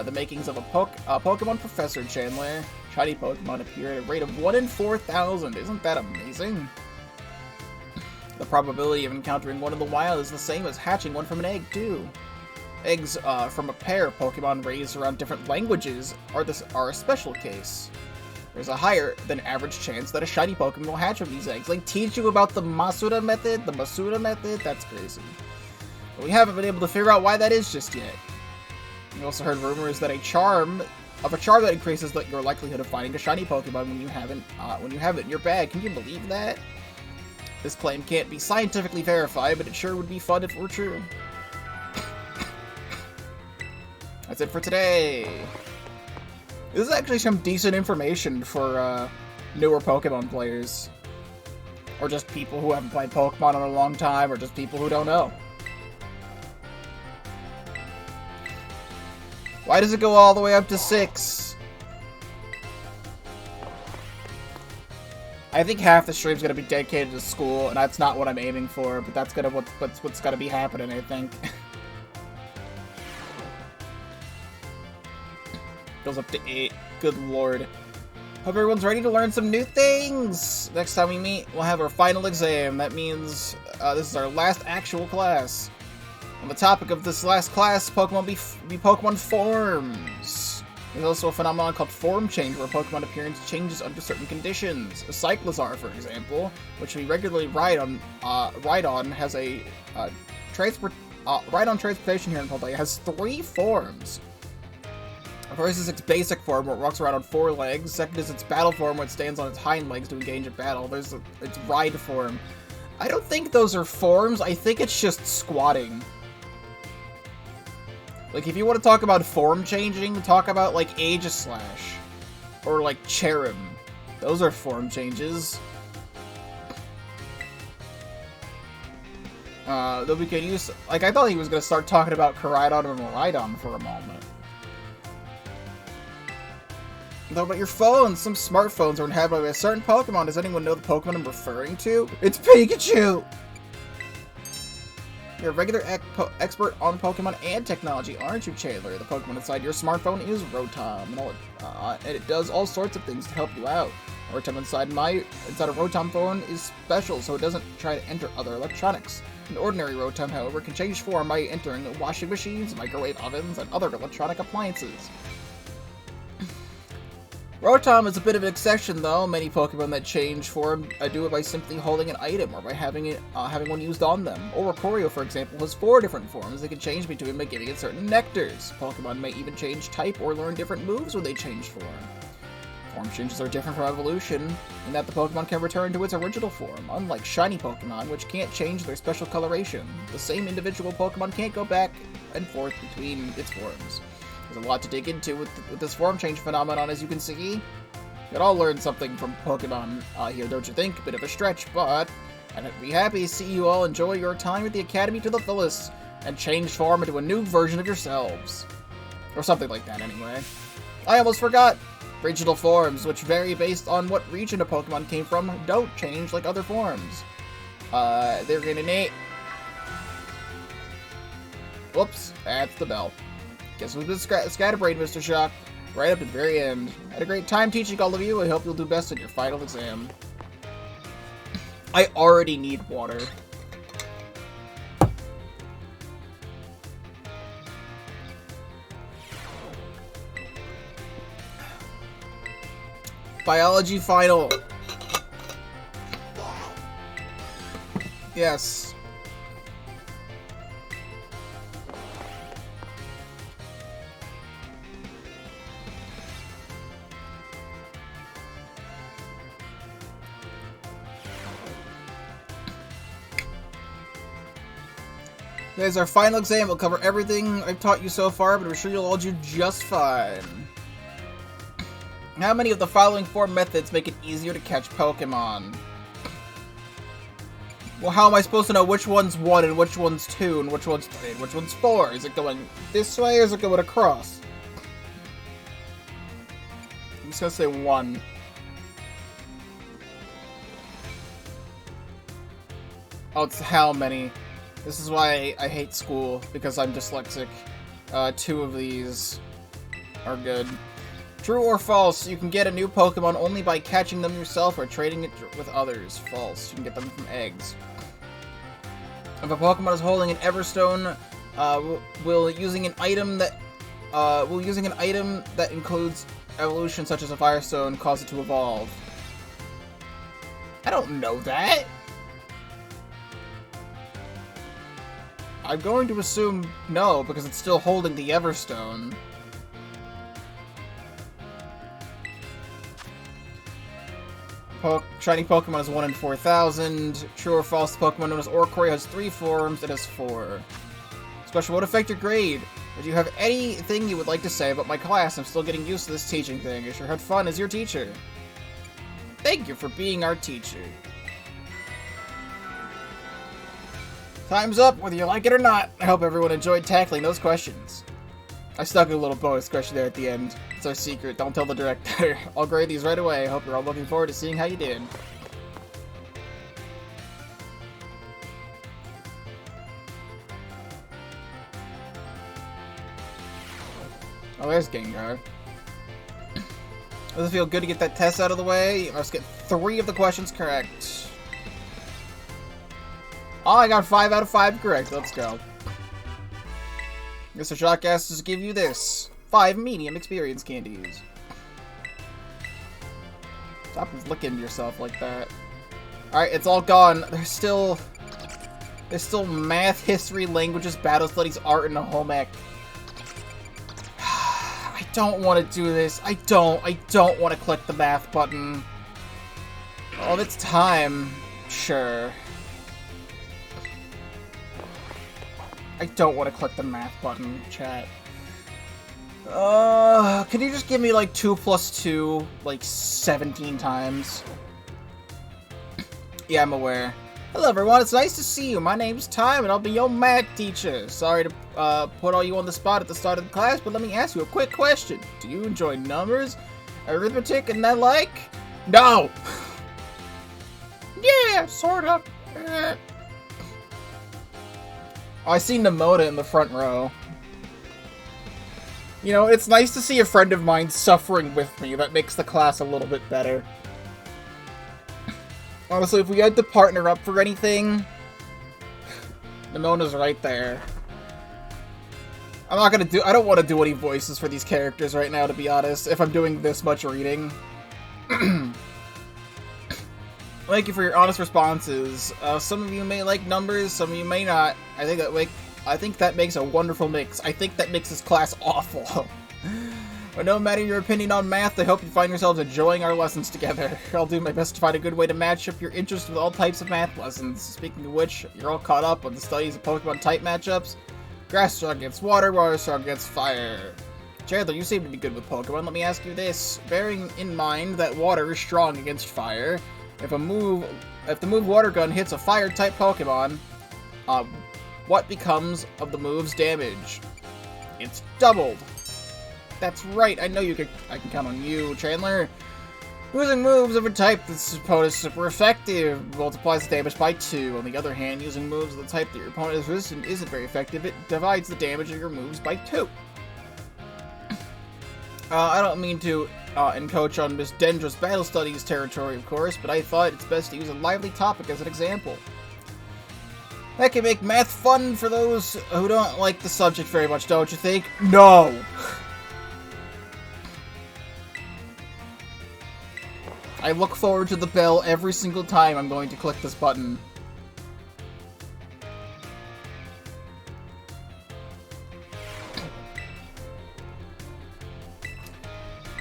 the makings of a Pokemon Professor, Chandler. Shiny Pokemon appear at a rate of 1 in 4,000. Isn't that amazing? The probability of encountering one in the wild is the same as hatching one from an egg, too. Eggs from a pair of Pokemon raised around different languages are a special case. There's a higher than average chance that a shiny Pokemon will hatch from these eggs. Like, teach you about the Masuda method? The Masuda method? That's crazy. But we haven't been able to figure out why that is just yet. We also heard rumors that a charm that increases your likelihood of finding a shiny Pokemon when you have it in your bag. Can you believe that? This claim can't be scientifically verified, but it sure would be fun if it were true. That's it for today. This is actually some decent information for newer Pokemon players. Or just people who haven't played Pokemon in a long time, or just people who don't know. Why does it go all the way up to 6? I think half the stream's gonna be dedicated to school, and that's not what I'm aiming for, but that's what's gonna be happening, I think. Goes up to 8. Good lord. Hope everyone's ready to learn some new things! Next time we meet, we'll have our final exam. That means this is our last actual class. On the topic of this last class, Pokemon be Pokemon forms. There's also a phenomenon called form change, where Pokemon appearance changes under certain conditions. A Cyclizar, for example, which we regularly ride on, has a ride-on transportation here in Paldea, has 3 forms. First is its basic form, where it walks around on 4 legs. Second is its battle form, where it stands on its hind legs to engage in battle. There's its ride form. I don't think those are forms. I think it's just squatting. Like, if you want to talk about form changing, talk about, like, Aegislash. Or, like, Cherrim. Those are form changes. Though we could use... Like, I thought he was going to start talking about Koraidon and Miraidon for a moment. Though about your phones, some smartphones are inhabited by a certain Pokemon. Does anyone know the Pokemon I'm referring to? It's Pikachu! You're a regular expert on Pokemon and technology, aren't you, Chandler? The Pokemon inside your smartphone is Rotom, and it does all sorts of things to help you out. Rotom inside a Rotom phone is special, so it doesn't try to enter other electronics. An ordinary Rotom, however, can change form by entering washing machines, microwave ovens, and other electronic appliances. Rotom is a bit of an exception, though. Many Pokemon that change form do it by simply holding an item or by having one used on them. Oricorio, for example, has 4 different forms they can change between by giving it certain nectars. Pokemon may even change type or learn different moves when they change form. Form changes are different from evolution in that the Pokemon can return to its original form, unlike shiny Pokemon, which can't change their special coloration. The same individual Pokemon can't go back and forth between its forms. There's a lot to dig into with this form change phenomenon, as you can see. You could all learn something from Pokemon here, don't you think? A bit of a stretch, but I'd be happy to see you all enjoy your time at the Academy to the fullest and change form into a new version of yourselves. Or something like that, anyway. I almost forgot! Regional forms, which vary based on what region a Pokemon came from, don't change like other forms. They're getting 8. Whoops, that's the bell. Guess who's been scatterbrained, Mr. Shock? Right up to the very end. Had a great time teaching all of you. I hope you'll do best in your final exam. I already need water. Biology final. Yes. This is our final exam. We'll cover everything I've taught you so far, but I'm sure you'll all do just fine. How many of the following 4 methods make it easier to catch Pokemon? Well, how am I supposed to know which one's 1 and which one's 2 and which one's 3 and which one's 4? Is it going this way or is it going across? I'm just gonna say 1. Oh, it's how many? This is why I hate school, because I'm dyslexic. 2 of these are good. True or false, you can get a new Pokemon only by catching them yourself or trading it with others. False, you can get them from eggs. If a Pokemon is holding an Everstone, will using an item that includes evolution such as a Firestone cause it to evolve? I don't know that. I'm going to assume no, because it's still holding the Everstone. Shiny Pokemon is 1 in 4,000. True or false, the Pokemon known as Orcory has 3 forms. It has 4. This question won't affect your grade. If you have anything you would like to say about my class, I'm still getting used to this teaching thing. I sure had fun as your teacher. Thank you for being our teacher. Time's up, whether you like it or not. I hope everyone enjoyed tackling those questions. I stuck a little bonus question there at the end. It's our secret. Don't tell the director. I'll grade these right away. I hope you're all looking forward to seeing how you did. Oh, there's Gengar. Does it feel good to get that test out of the way? Let's get 3 of the questions correct. Oh, I got 5 out of 5 correct. Let's go. Mr. Shock asks us to give you this. 5 medium experience candies. Stop licking yourself like that. Alright, it's all gone. There's still math, history, languages, battle studies, art, and a home ec. I don't want to do this. I don't want to click the math button. Oh, it's time. Sure. I don't want to click the math button, chat. Can you just give me like 2 plus 2, like 17 times? Yeah, I'm aware. Hello everyone, it's nice to see you. My name's Time and I'll be your math teacher. Sorry to put all you on the spot at the start of the class, but let me ask you a quick question. Do you enjoy numbers, arithmetic, and that like? No! Yeah, sorta. Oh, I see Nemona in the front row. You know, it's nice to see a friend of mine suffering with me. That makes the class a little bit better. Honestly, if we had to partner up for anything, Nemona's right there. I don't want to do any voices for these characters right now, to be honest, if I'm doing this much reading. Thank you for your honest responses. Some of you may like numbers, some of you may not. I think that makes a wonderful mix. I think that makes this class awful. But no matter your opinion on math, I hope you find yourselves enjoying our lessons together. I'll do my best to find a good way to match up your interest with all types of math lessons. Speaking of which, you're all caught up on the studies of Pokemon type matchups. Grass strong against water, water strong against fire. Chandler, you seem to be good with Pokemon. Let me ask you this. Bearing in mind that water is strong against fire, if the move Water Gun hits a fire-type Pokemon, what becomes of the move's damage? It's doubled. That's right, I know I can count on you, Chandler. Using moves of a type that's opponent is super effective multiplies the damage by 2. On the other hand, using moves of the type that your opponent is resistant isn't very effective. It divides the damage of your moves by 2. I don't mean to encroach on Miss Dendra's battle studies territory, of course, but I thought it's best to use a lively topic as an example. That can make math fun for those who don't like the subject very much, don't you think? No! I look forward to the bell every single time I'm going to click this button.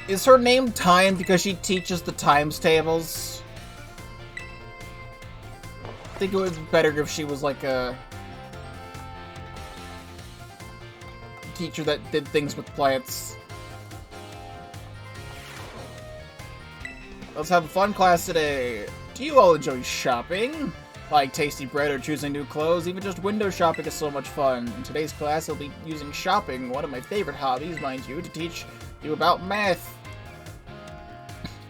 Is her name Time because she teaches the times tables? I think it would be better if she was like a teacher that did things with plants. Let's have a fun class today. Do you all enjoy shopping? Like tasty bread or choosing new clothes? Even just window shopping is so much fun. In today's class, I'll be using shopping, one of my favorite hobbies, mind you, to teach you about math.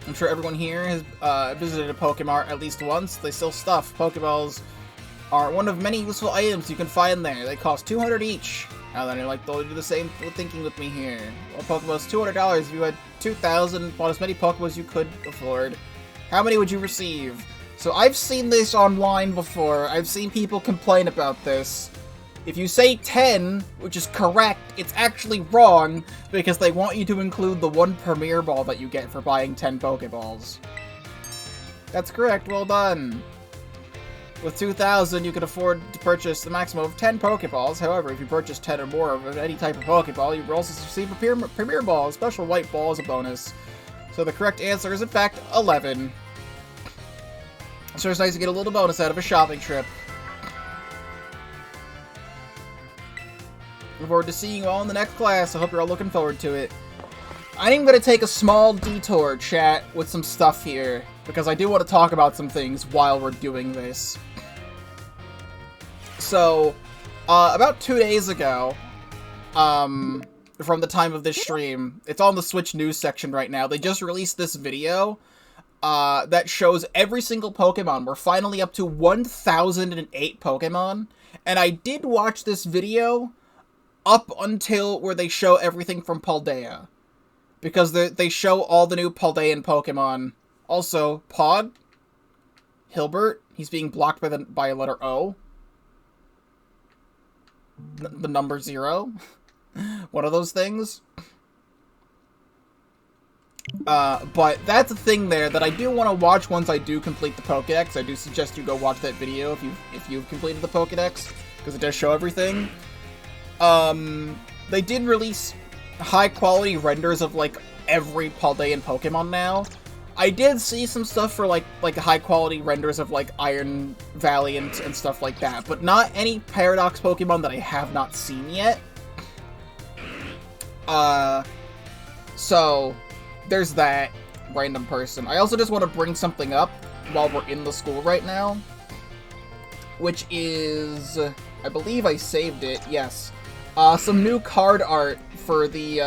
I'm sure everyone here has visited a Pokemon at least once. They sell stuff. Pokeballs are one of many useful items you can find there. They cost $200 each. Now then, they'll do the same thinking with me here. Well, Pokeballs, $200. If you had 2,000, bought as many Pokeballs as you could afford, how many would you receive? So I've seen this online before. I've seen people complain about this. If you say 10, which is correct, it's actually wrong, because they want you to include the 1 Premier Ball that you get for buying 10 Pokeballs. That's correct, well done. With 2,000, you can afford to purchase the maximum of 10 Pokeballs. However, if you purchase 10 or more of any type of Pokeball, you will also receive a Premier Ball, a special white ball as a bonus. So the correct answer is, in fact, 11. So it's nice to get a little bonus out of a shopping trip. Look forward to seeing you all in the next class. I hope you're all looking forward to it. I'm going to take a small detour, chat, with some stuff here, because I do want to talk about some things while we're doing this. So, about 2 days ago, from the time of this stream, it's on the Switch news section right now, they just released this video that shows every single Pokemon. We're finally up to 1,008 Pokemon, and I did watch this video up until where they show everything from Paldea, because they show all the new Paldean Pokemon. Also, Pog, Hilbert, he's being blocked by a letter O. The number 0. One of those things. But that's a thing there that I do want to watch once I do complete the Pokédex. I do suggest you go watch that video if you've completed the Pokédex, because it does show everything. They did release high-quality renders of, like, every Paldean Pokemon now. I did see some stuff for, like high-quality renders of, like, Iron Valley and stuff like that, but not any Paradox Pokemon that I have not seen yet. So, there's that random person. I also just want to bring something up while we're in the school right now, which is, I believe I saved it, yes. Some new card art for the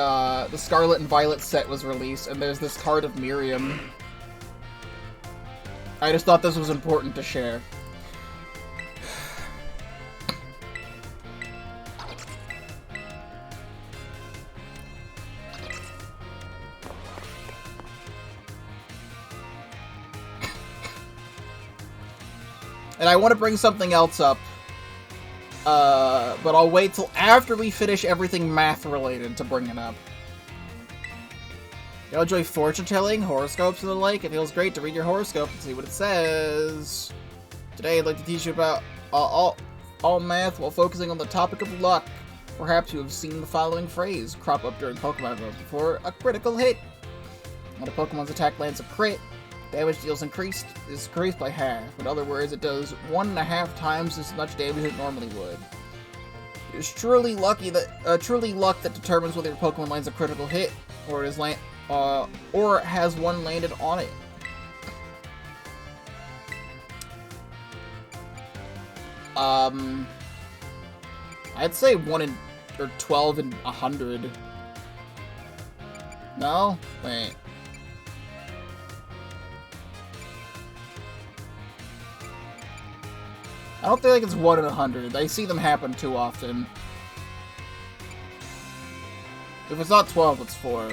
Scarlet and Violet set was released, and there's this card of Miriam. I just thought this was important to share. And I want to bring something else up. But I'll wait till after we finish everything math-related to bring it up. Y'all enjoy fortune-telling, horoscopes, and the like? It feels great to read your horoscope and see what it says. Today, I'd like to teach you about all math while focusing on the topic of luck. Perhaps you have seen the following phrase crop up during Pokemon battles before: a critical hit. When a Pokemon's attack lands a crit, damage is increased by half. In other words, it does 1.5 times as much damage as it normally would. It's truly luck that determines whether your Pokemon lands a critical hit, or has one landed on it. I'd say 12 in 100. No? Wait. I don't think it's 1 in 100. I see them happen too often. If it's not 12, it's 4.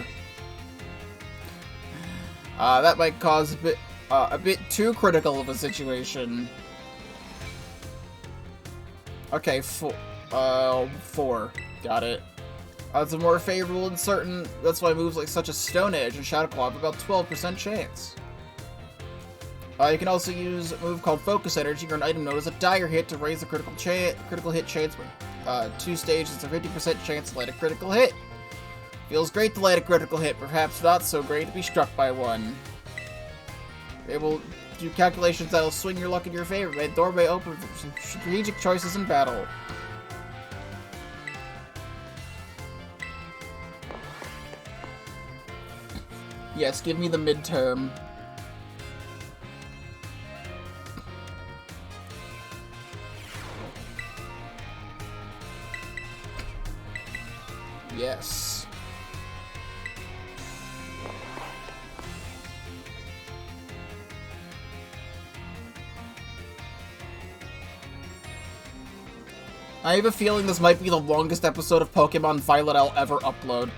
That might cause a bit too critical of a situation. Okay, 4. Got it. Odds are more favorable in certain. That's why moves like such as Stone Edge and Shadow Claw have about 12% chance. You can also use a move called Focus Energy or an item known as a Dire Hit to raise the critical hit chance with 2 stages. It's a 50% chance to land a critical hit. Feels great to land a critical hit, perhaps not so great to be struck by one. You're able to do calculations that'll swing your luck in your favor, make doorway open for some strategic choices in battle. Yes, give me the midterm. Yes. I have a feeling this might be the longest episode of Pokémon Violet I'll ever upload.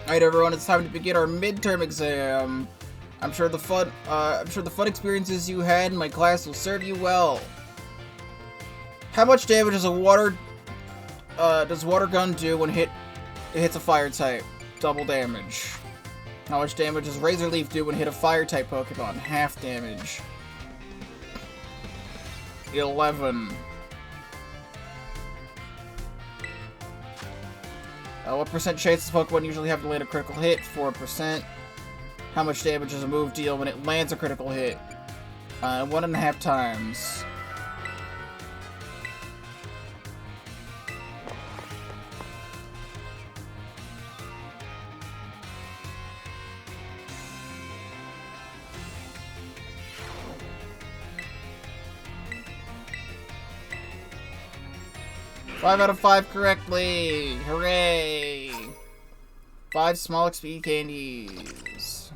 Alright everyone, it's time to begin our midterm exam. I'm sure the fun experiences you had in my class will serve you well. How much damage does water gun do when it hits a fire type? Double damage. How much damage does Razor Leaf do when hit a fire type Pokemon? Half damage. 11. What percent chance does Pokemon usually have to land a critical hit? 4%. How much damage does a move deal when it lands a critical hit? 1.5 times. Five out of 5 correctly! Hooray! 5 small XP candies.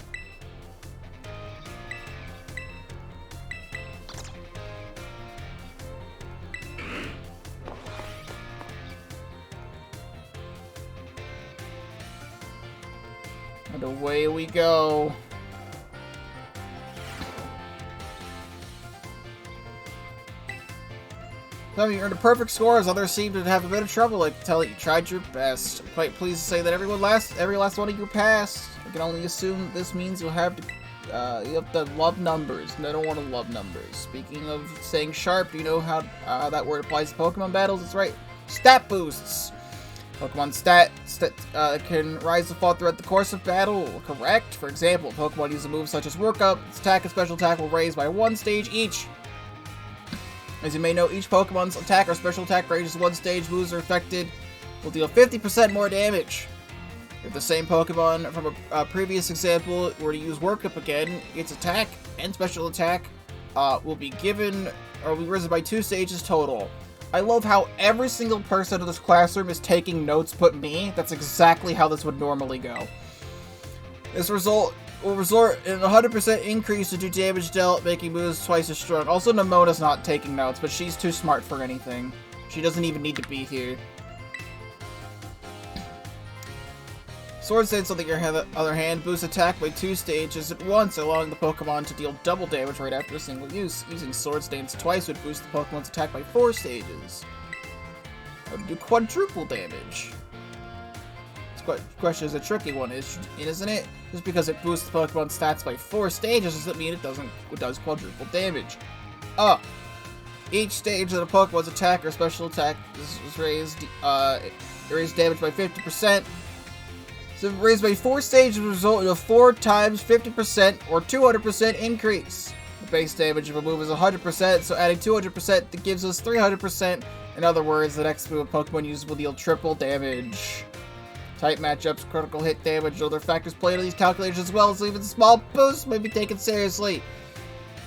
And away we go. Some of you earned a perfect score, as others seem to have a bit of trouble. I can tell that you tried your best. I'm quite pleased to say that every last one of you passed. I can only assume this means you'll have to love numbers, and I don't want to love numbers. Speaking of staying sharp, do you know how that word applies to Pokemon battles? That's right, stat boosts. Pokemon stat can rise and fall throughout the course of battle. Correct. For example, Pokemon use a move such as Work Up. Its attack and special attack will raise by 1 stage each. As you may know, each Pokemon's attack or special attack raises 1 stage. Moves are affected will deal 50% more damage. If the same Pokemon from a previous example were to use Work Up again, its attack and special attack will be risen by 2 stages total. I love how every single person in this classroom is taking notes but me. That's exactly how this would normally go. This result will result in a 100% increase to do damage dealt, making moves twice as strong. Also, Nemona's not taking notes, but she's too smart for anything. She doesn't even need to be here. Sword Stance, on the other hand, boosts attack by 2 stages at once, allowing the Pokemon to deal double damage right after a single use. Using Sword Stance twice would boost the Pokemon's attack by 4 stages. That would do quadruple damage. This question is a tricky one, isn't it? Just because it boosts the Pokemon stats by 4 stages doesn't mean it does quadruple damage. Each stage of the Pokemon's attack or special attack is raised damage by 50%. So raised by 4 stages would result in a 4 times 50% or 200% increase. The base damage of a move is 100%, so adding 200% that gives us 300%. In other words, the next move a Pokemon uses will deal triple damage. Type matchups, critical hit damage, and other factors play into these calculations as well, so even small boosts may be taken seriously.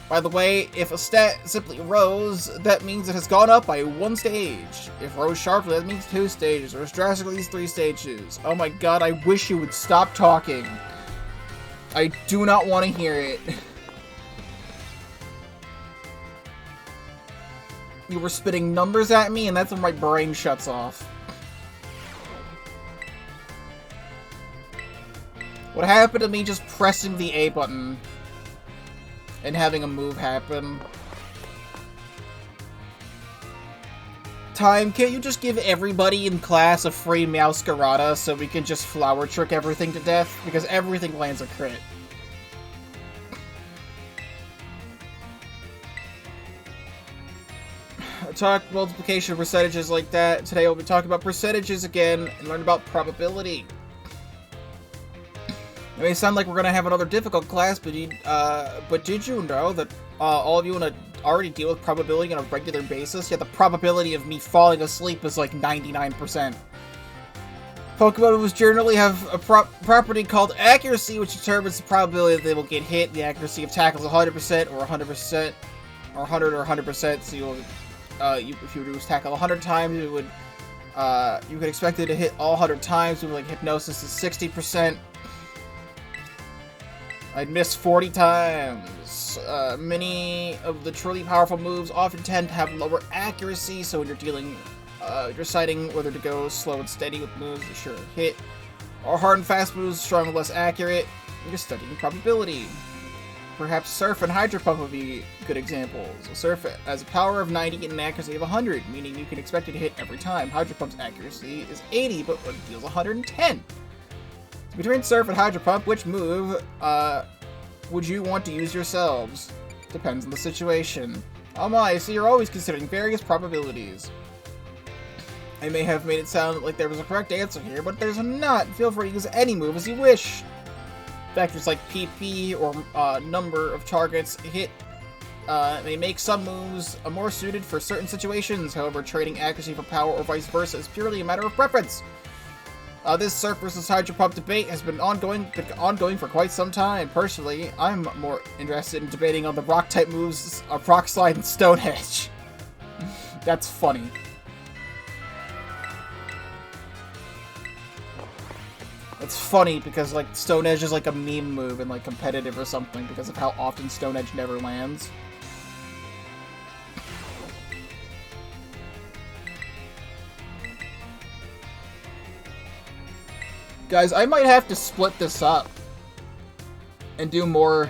By the way, if a stat simply rose, that means it has gone up by 1 stage. If rose sharply, that means 2 stages, or as drastically as 3 stages. Oh my god, I wish you would stop talking. I do not want to hear it. You were spitting numbers at me, and that's when my brain shuts off. What happened to me just pressing the A button and having a move happen? Time, can't you just give everybody in class a free Meowscarada so we can just flower trick everything to death? Because everything lands a crit. Talk multiplication percentages like that. Today we'll be talking about percentages again and learn about probability. It may sound like we're gonna have another difficult class, but did you know that all of you already deal with probability on a regular basis? Yet the probability of me falling asleep is like 99%. Pokemon moves generally have a property called accuracy, which determines the probability that they will get hit. The accuracy of tackles 100% or 100% or 100 or 100%. So you'll, if you were to tackle 100 times, it would, you could expect it to hit all 100 times. With like Hypnosis is 60%. I'd miss 40 times. Many of the truly powerful moves often tend to have lower accuracy, so when you're deciding whether to go slow and steady with moves that sure hit, or hard and fast moves, strong and less accurate, you're studying probability. Perhaps Surf and Hydro Pump would be good examples. Surf has a power of 90 and an accuracy of 100, meaning you can expect it to hit every time. Hydro Pump's accuracy is 80, but it deals 110. Between Surf and Hydro Pump, which move would you want to use yourselves? Depends on the situation. Oh my, so you're always considering various probabilities. I may have made it sound like there was a correct answer here, but there's not. Feel free to use any move as you wish. Factors like PP or number of targets hit may make some moves more suited for certain situations. However, trading accuracy for power or vice versa is purely a matter of preference. This Surf versus Hydro Pump debate has been ongoing for quite some time. Personally, I'm more interested in debating on the Rock-type moves of Rock Slide and Stone Edge. That's funny. It's funny because, like, Stone Edge is like a meme move in, like, competitive or something because of how often Stone Edge never lands. Guys, I might have to split this up and do more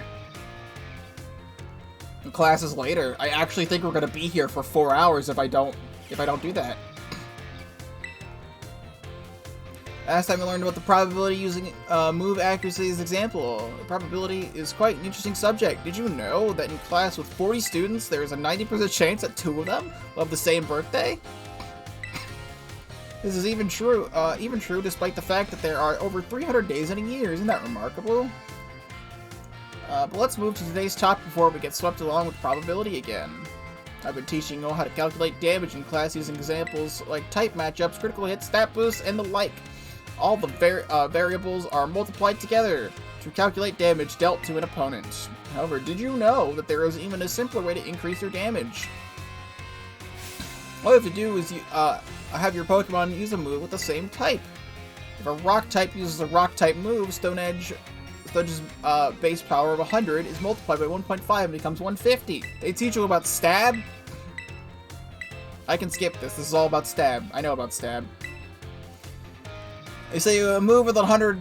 classes later. I actually think we're gonna be here for 4 hours if I don't do that. Last time I learned about the probability using move accuracy as an example. Probability is quite an interesting subject. Did you know that in class with 40 students, there is a 90% chance that 2 of them will have the same birthday? This is even true despite the fact that there are over 300 days in a year. Isn't that remarkable? But let's move to today's topic before we get swept along with probability again. I've been teaching you how to calculate damage in class using examples like type matchups, critical hits, stat boosts, and the like. All the variables are multiplied together to calculate damage dealt to an opponent. However, did you know that there is even a simpler way to increase your damage? All you have to do is have your Pokemon use a move with the same type. If a Rock type uses a Rock type move, Stone Edge's base power of 100 is multiplied by 1.5 and becomes 150. They teach you about Stab? I can skip this. This is all about Stab. I know about Stab. They say a move with a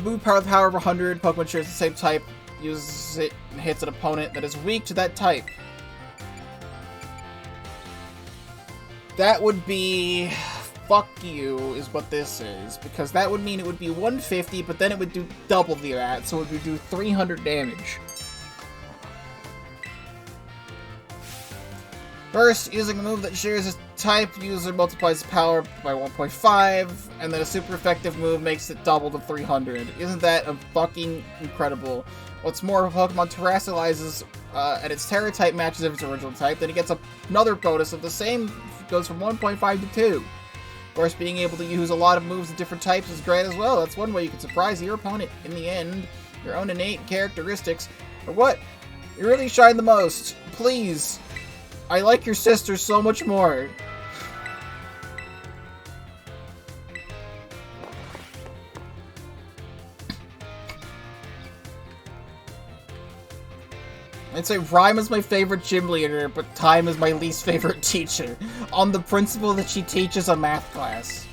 move power of 100, Pokemon shares the same type, uses it and hits an opponent that is weak to that type. That would be... fuck you, is what this is. Because that would mean it would be 150, but then it would do double that, so it would do 300 damage. First, using a move that shares a type, user multiplies the power by 1.5, and then a super effective move makes it double to 300. Isn't that fucking incredible? What's more, if a Pokemon terrestrializes and its Terra type matches its original type, then it gets another bonus of the same, goes from 1.5 to 2. Of course, being able to use a lot of moves of different types is great as well. That's one way you can surprise your opponent. In the end, your own innate characteristics are what you really shine the most. Please. I like your sister so much more. I'd say Rhyme is my favorite gym leader, but Time is my least favorite teacher, on the principle that she teaches a math class.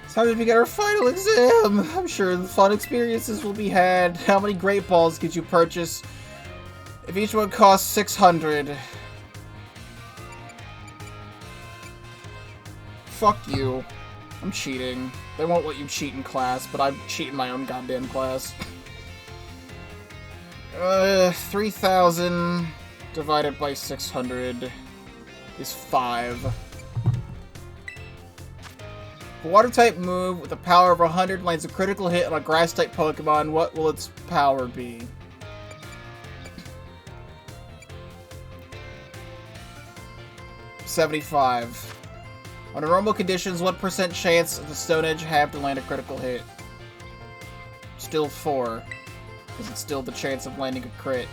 It's time to get our final exam! I'm sure the fun experiences will be had. How many Great Balls could you purchase if each one costs 600? Fuck you. I'm cheating. They won't let you cheat in class, but I'm cheating my own goddamn class. 3,000 divided by 600 is 5. If a water-type move with a power of 100 lands a critical hit on a grass-type Pokemon, what will its power be? $75. Under normal conditions, what % chance does the Stone Edge have to land a critical hit? Still 4. Because it's still the chance of landing a crit.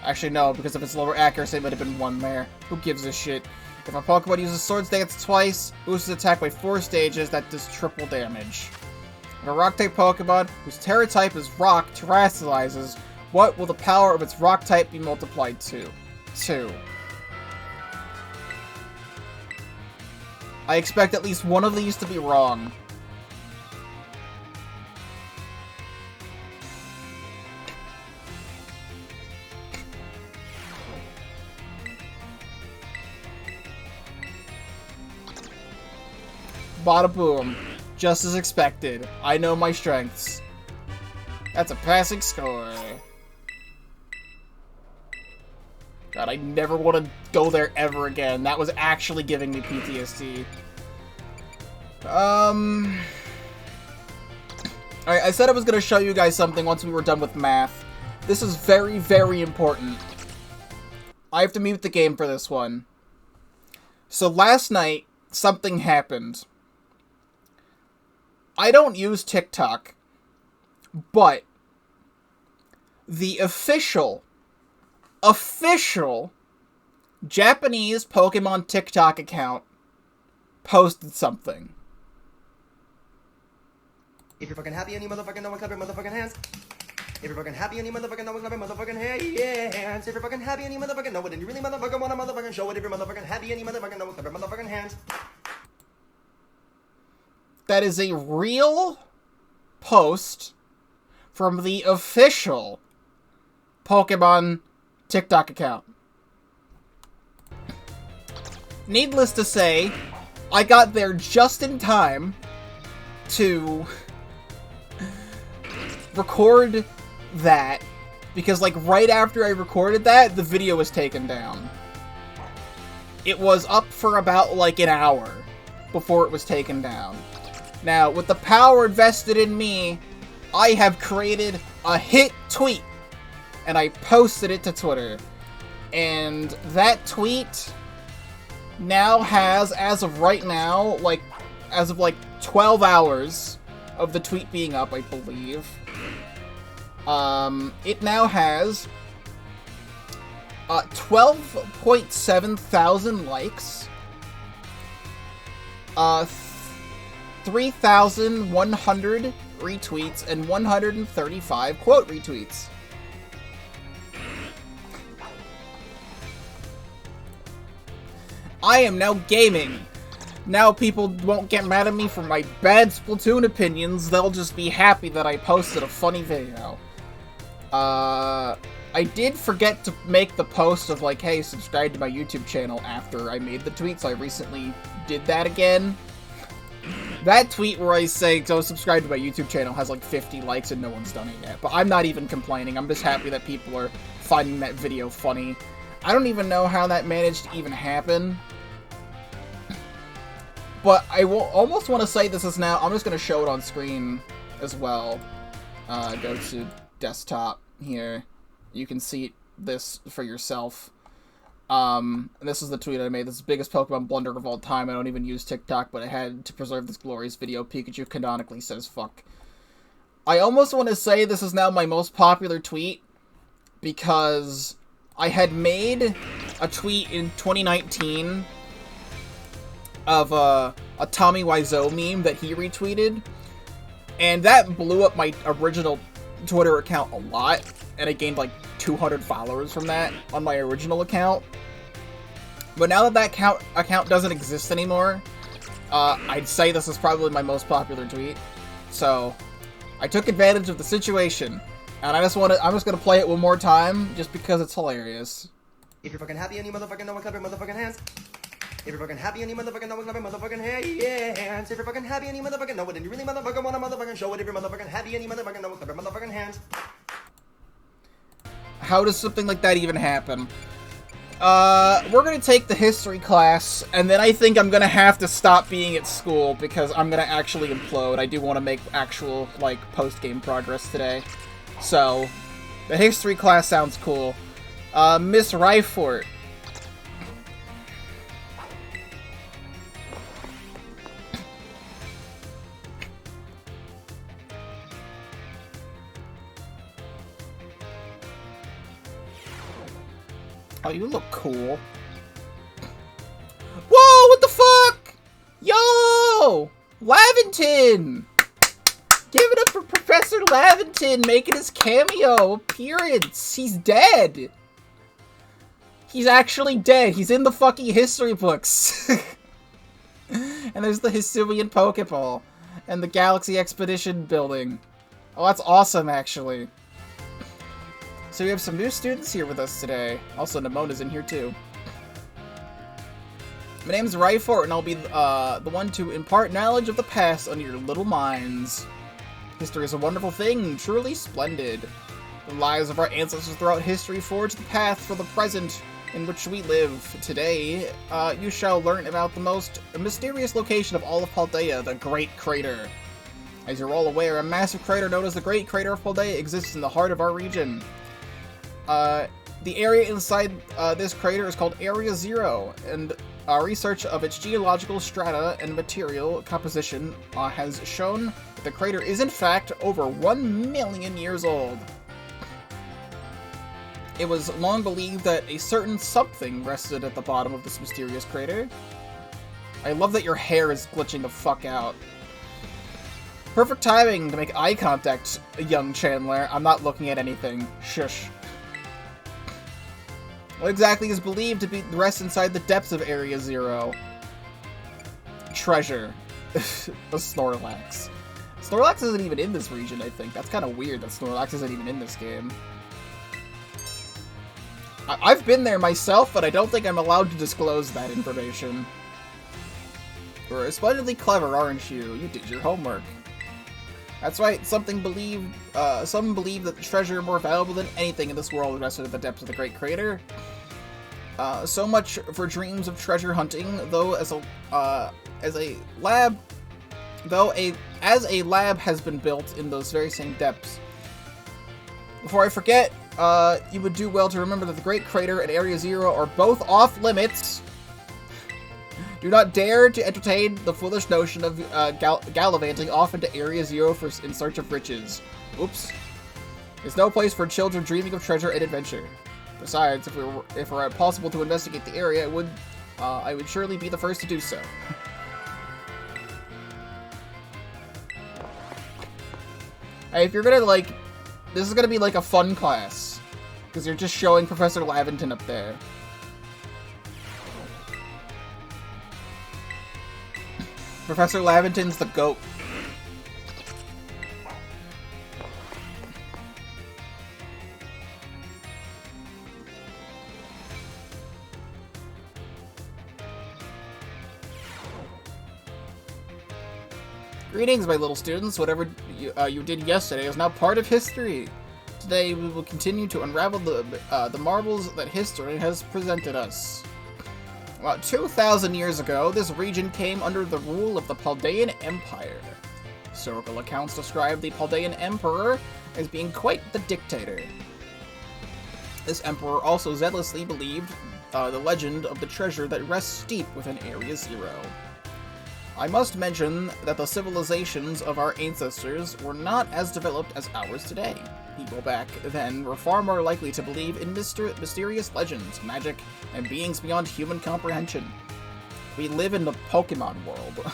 Actually, no, because if it's lower accuracy, it would have been 1 there. Who gives a shit? If a Pokemon uses Swords Dance twice, boosts its attack by 4 stages, that does triple damage. If a Rock-type Pokemon, whose Terra type is Rock, terrestrializes, what will the power of its Rock type be multiplied to? 2. I expect at least one of these to be wrong. Bada boom. Just as expected. I know my strengths. That's a passing score. God, I never want to go there ever again. That was actually giving me PTSD. Alright, I said I was going to show you guys something once we were done with math. This is very, very important. I have to mute the game for this one. So last night, something happened. I don't use TikTok, but the official Japanese Pokemon TikTok account posted something. If you're fucking happy and you motherfucking know, clap your motherfucking hands. If you're fucking happy and you motherfucking know, clap your motherfucking hands. If you're fucking happy and you motherfucking know it, and you really motherfucking wanna motherfucking show it. If you're motherfucking happy and you motherfucking know it, clap your motherfucking hands. That is a real post from the official Pokemon TikTok account. Needless to say, I got there just in time to record that, because like right after I recorded that, the video was taken down. It was up for about like an hour before it was taken down. Now, with the power invested in me, I have created a hit tweet, and I posted it to Twitter. And that tweet now has, as of right now, like, as of like 12 hours of the tweet being up, I believe, it now has 12.7 thousand likes, 3,100 retweets, and 135 quote retweets. I am now gaming. Now people won't get mad at me for my bad Splatoon opinions, they'll just be happy that I posted a funny video. I did forget to make the post of like, hey, subscribe to my YouTube channel after I made the tweet, so I recently did that again. That tweet where I say, go subscribe to my YouTube channel has like 50 likes and no one's done it yet. But I'm not even complaining. I'm just happy that people are finding that video funny. I don't even know how that managed to even happen. But I will almost want to say this is now... I'm just going to show it on screen as well. Go to desktop here. You can see this for yourself. And this is the tweet I made. This is the biggest Pokemon blunder of all time. I don't even use TikTok, but I had to preserve this glorious video. Pikachu canonically says fuck. I almost want to say this is now my most popular tweet, because I had made a tweet in 2019 of a Tommy Wiseau meme that he retweeted, and that blew up my original Twitter account a lot, and I gained like 200 followers from that on my original account. But now that that account doesn't exist anymore, I'd say this is probably my most popular tweet. So I took advantage of the situation, and I'm just gonna play it one more time just because it's hilarious. If you're fucking happy and you motherfucking know it, clap your motherfucking hands. If you're fucking happy and you motherfucking know it, clap your motherfucking hands. If you're fucking happy and you motherfucking know it, and you really motherfucking wanna motherfucking show it. If you're motherfucking happy and you motherfucking know it, clap your motherfucking hands. How does something like that even happen? We're gonna take the history class, and then I think I'm gonna have to stop being at school because I'm gonna actually implode. I do want to make actual, like, post-game progress today. So, the history class sounds cool. Miss Ryfort. Oh, you look cool. Whoa, what the fuck? Yo! Laventon! Give it up for Professor Laventon making his cameo appearance. He's dead. He's actually dead. He's in the fucking history books. And there's the Hisuian Pokeball. And the Galaxy Expedition building. Oh, that's awesome, actually. So we have some new students here with us today. Also, Nemona's in here, too. My name's Ryfort, and I'll be the one to impart knowledge of the past on your little minds. History is a wonderful thing, truly splendid. The lives of our ancestors throughout history forge the path for the present in which we live. Today, you shall learn about the most mysterious location of all of Paldea, the Great Crater. As you're all aware, a massive crater known as the Great Crater of Paldea exists in the heart of our region. The area inside this crater is called Area 0, and research of its geological strata and material composition has shown that the crater is in fact over 1 million years old. It was long believed that a certain something rested at the bottom of this mysterious crater. I love that your hair is glitching the fuck out. Perfect timing to make eye contact, young Chandler. I'm not looking at anything. Shush. What exactly is believed to be the rest inside the depths of Area 0? Treasure. A Snorlax. Snorlax isn't even in this region, I think. That's kind of weird that Snorlax isn't even in this game. I've been there myself, but I don't think I'm allowed to disclose that information. You're splendidly clever, aren't you? You did your homework. That's right, some believe that the treasure more valuable than anything in this world rested at the depths of the Great Crater. So much for dreams of treasure hunting, though as a lab has been built in those very same depths. Before I forget, you would do well to remember that the Great Crater and Area 0 are both off limits. Do not dare to entertain the foolish notion of gallivanting off into Area 0 in search of riches. Oops. It's no place for children dreaming of treasure and adventure. Besides, if it were possible to investigate the area, I would surely be the first to do so. Hey, if you're gonna, like... This is gonna be, like, a fun class. Because you're just showing Professor Laventon up there. Professor Laventon's the GOAT. Greetings, my little students. Whatever you did yesterday is now part of history. Today we will continue to unravel the marvels that history has presented us. About 2,000 years ago, this region came under the rule of the Paldean Empire. Historical accounts describe the Paldean Emperor as being quite the dictator. This emperor also zealously believed the legend of the treasure that rests deep within Area 0. I must mention that the civilizations of our ancestors were not as developed as ours today. People back then were far more likely to believe in mysterious legends, magic, and beings beyond human comprehension. We live in the Pokemon world.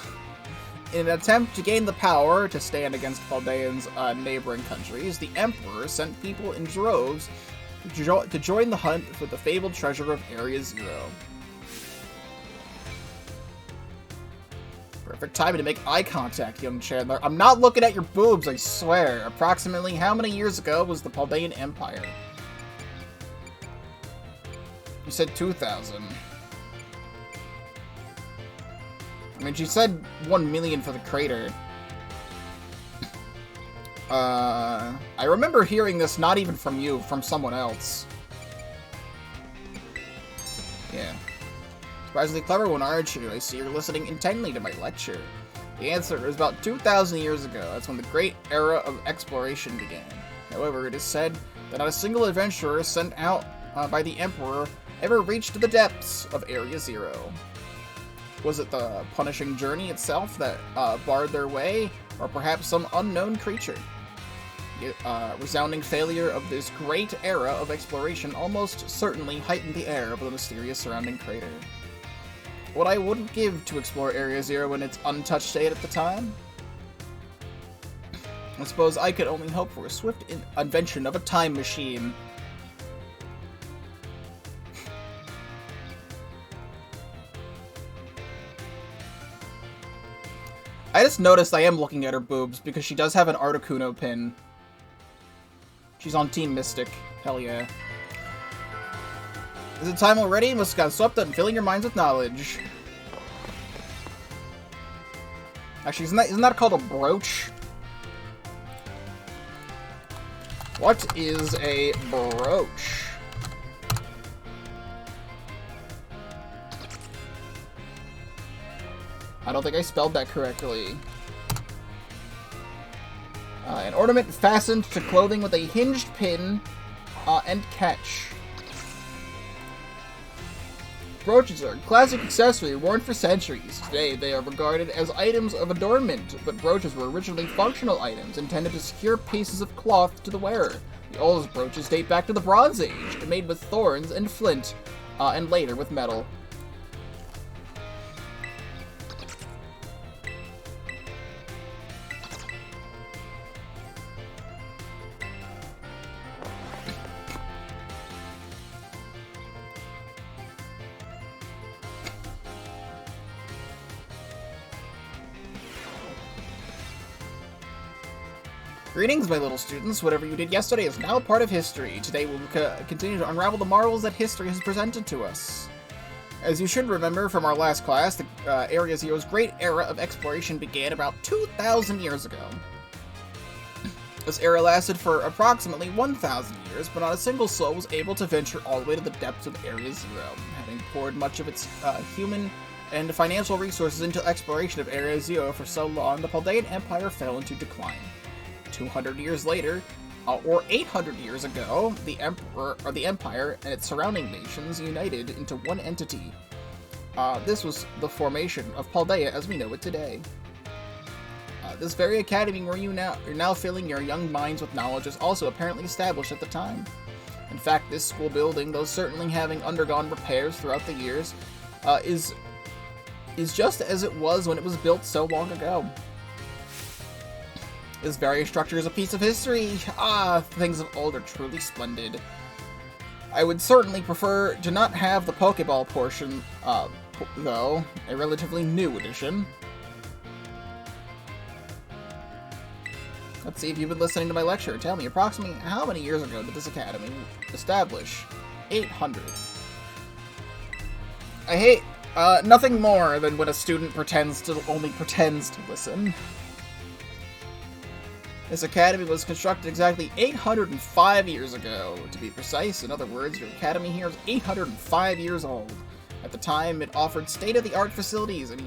In an attempt to gain the power to stand against Paldean's neighboring countries, the Emperor sent people in droves to join the hunt for the fabled treasure of Area 0. Perfect time to make eye contact, young Chandler. I'm not looking at your boobs, I swear. Approximately how many years ago was the Paldean Empire? You said 2,000. I mean, she said 1 million for the crater. I remember hearing this not even from you, from someone else. Yeah. Surprisingly clever one, aren't you? I see you're listening intently to my lecture. The answer is about 2,000 years ago. That's when the great era of exploration began. However, it is said that not a single adventurer sent out by the Emperor ever reached the depths of Area Zero. Was it the punishing journey itself that barred their way, or perhaps some unknown creature? The resounding failure of this great era of exploration almost certainly heightened the air of the mysterious surrounding crater. What I wouldn't give to explore Area Zero in its untouched state at the time? I suppose I could only hope for a swift invention of a time machine. I just noticed I am looking at her boobs because she does have an Articuno pin. She's on Team Mystic. Hell yeah. Is it time already? You must have got swept up and filling your minds with knowledge. Actually, isn't that called a brooch? What is a brooch? I don't think I spelled that correctly. An ornament fastened to clothing with a hinged pin and catch. Brooches are a classic accessory worn for centuries. Today, they are regarded as items of adornment, but brooches were originally functional items intended to secure pieces of cloth to the wearer. The oldest brooches date back to the Bronze Age, made with thorns and flint, and later with metal. Greetings, my little students. Whatever you did yesterday is now part of history. Today we will continue to unravel the marvels that history has presented to us. As you should remember from our last class, the Area Zero's great era of exploration began about 2,000 years ago. This era lasted for approximately 1,000 years, but not a single soul was able to venture all the way to the depths of Area Zero. Having poured much of its human and financial resources into exploration of Area Zero for so long, the Paldean Empire fell into decline. 200 years later, or 800 years ago, the Empire and its surrounding nations united into one entity. This was the formation of Paldea as we know it today. This very academy where you're now filling your young minds with knowledge is also apparently established at the time. In fact, this school building, though certainly having undergone repairs throughout the years, is just as it was when it was built so long ago. This very structure is a piece of history. Things of old are truly splendid. I would certainly prefer to not have the Pokeball portion, though, a relatively new addition. Let's see if you've been listening to my lecture. Tell me, approximately how many years ago did this academy establish? 800. I hate nothing more than when a student only pretends to listen. This academy was constructed exactly 805 years ago, to be precise. In other words, your academy here is 805 years old. At the time, it offered state-of-the-art facilities and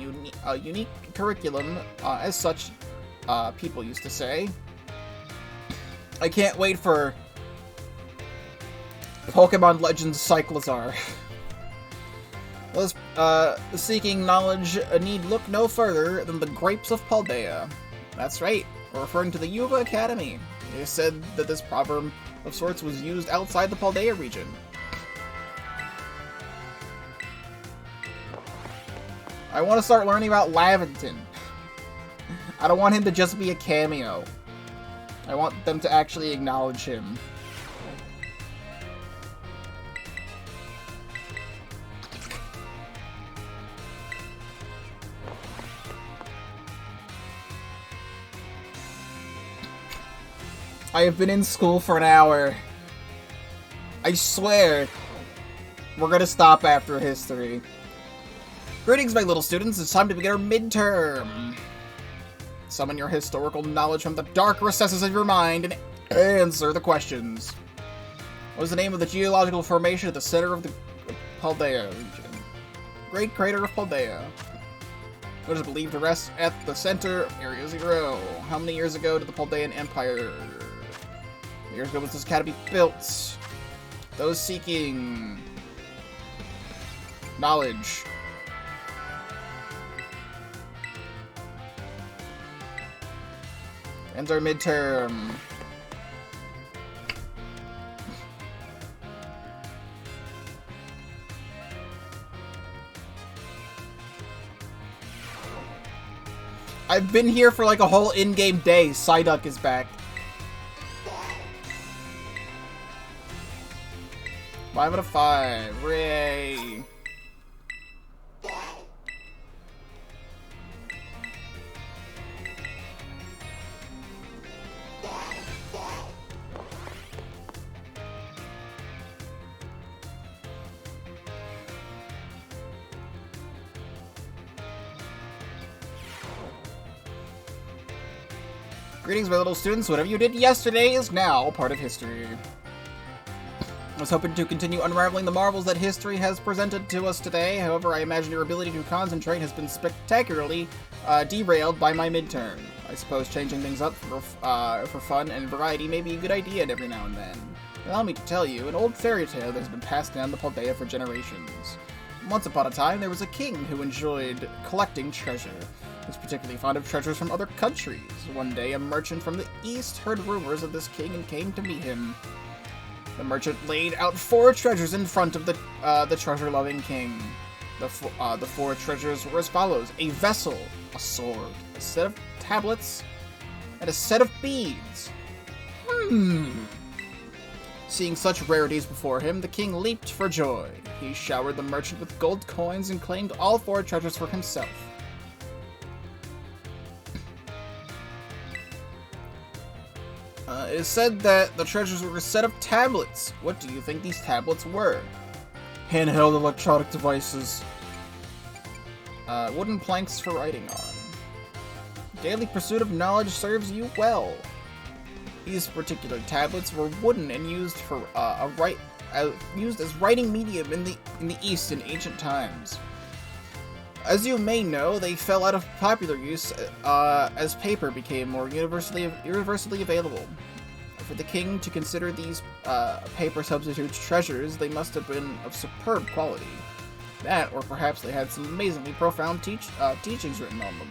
a unique curriculum, as such, people used to say. I can't wait for Pokemon Legends Cyclizar. Those seeking knowledge need look no further than the grapes of Paldea. That's right. We're referring to the Yuva Academy. It is said that this proverb of sorts was used outside the Paldea region. I want to start learning about Lavington. I don't want him to just be a cameo. I want them to actually acknowledge him. I have been in school for an hour. I swear. We're gonna stop after history. Greetings, my little students. It's time to begin our midterm. Summon your historical knowledge from the dark recesses of your mind and answer the questions. What is the name of the geological formation at the center of the Paldea Region. Great Crater of Paldea. What is believed to rest at the center of Area 0. How many years ago did the Paldean Empire... years ago was this academy built? Those seeking... knowledge. Ends our midterm. I've been here for like a whole in-game day. Psyduck is back. 5 out of 5. Hooray. Greetings, my little students. Whatever you did yesterday is now part of history. I was hoping to continue unraveling the marvels that history has presented to us today. However, I imagine your ability to concentrate has been spectacularly derailed by my midterm. I suppose changing things up for fun and variety may be a good idea every now and then. Allow me to tell you an old fairy tale that has been passed down to Paldea for generations. Once upon a time, there was a king who enjoyed collecting treasure. He was particularly fond of treasures from other countries. One day, a merchant from the east heard rumors of this king and came to meet him. The merchant laid out 4 treasures in front of the treasure-loving king. The 4 treasures were as follows: a vessel, a sword, a set of tablets, and a set of beads. Seeing such rarities before him, the king leaped for joy. He showered the merchant with gold coins and claimed all 4 treasures for himself. It is said that the treasures were a set of tablets. What do you think these tablets were? Handheld electronic devices. Wooden planks for writing on. Daily pursuit of knowledge serves you well. These particular tablets were wooden and used for used as writing medium in the East in ancient times. As you may know, they fell out of popular use as paper became more universally available. For the king to consider these paper substitutes treasures, they must have been of superb quality. That, or perhaps they had some amazingly profound teachings written on them.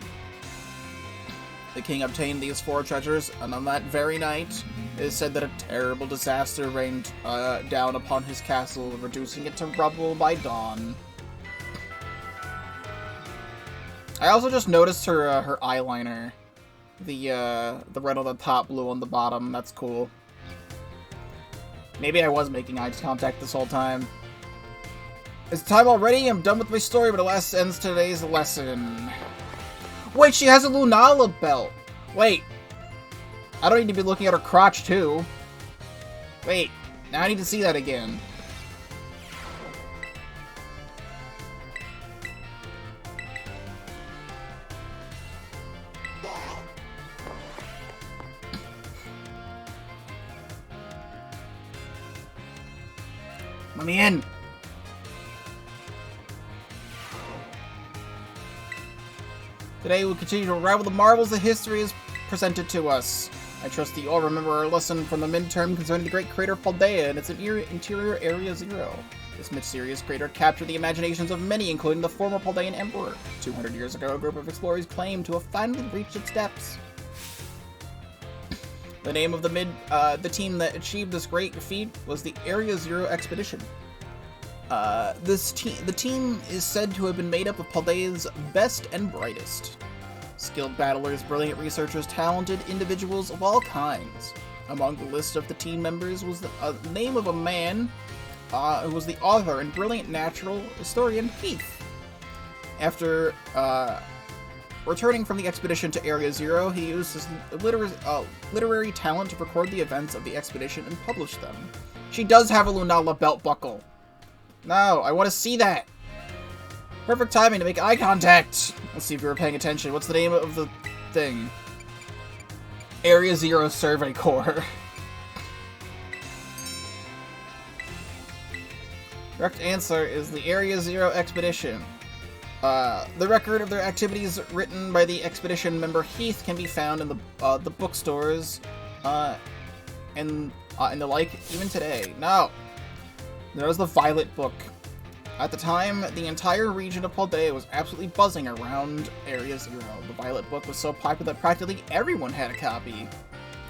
The king obtained these 4 treasures, and on that very night, it is said that a terrible disaster rained down upon his castle, reducing it to rubble by dawn. I also just noticed her eyeliner. The red on the top, blue on the bottom. That's cool. Maybe I was making eye contact this whole time. It's time already? I'm done with my story, but alas ends today's lesson. Wait, she has a Lunala belt! Wait. I don't need to be looking at her crotch, too. Wait. Now I need to see that again. Let me in! Today we'll continue to unravel the marvels that history has presented to us. I trust that you all remember our lesson from the midterm concerning the Great Crater of Paldea and its interior Area 0. This mysterious crater captured the imaginations of many, including the former Paldean Emperor. 200 years ago, a group of explorers claimed to have finally reached its depths. The name of the team that achieved this great feat was the Area 0 Expedition. The team is said to have been made up of Paldea's best and brightest. Skilled battlers, brilliant researchers, talented individuals of all kinds. Among the list of the team members was the name of a man who was the author and brilliant natural historian Heath. After returning from the expedition to Area 0, he used his literary talent to record the events of the expedition and publish them. She does have a Lunala belt buckle. No, I want to see that. Perfect timing to make eye contact. Let's see if you were paying attention. What's the name of the thing? Area 0 Survey Corps. Correct answer is the Area Zero Expedition. The record of their activities written by the expedition member Heath can be found in the bookstores, and the like even today. No! There was the Violet book. At the time, the entire region of Paldea was absolutely buzzing around Area Zero. The Violet book was so popular that practically everyone had a copy.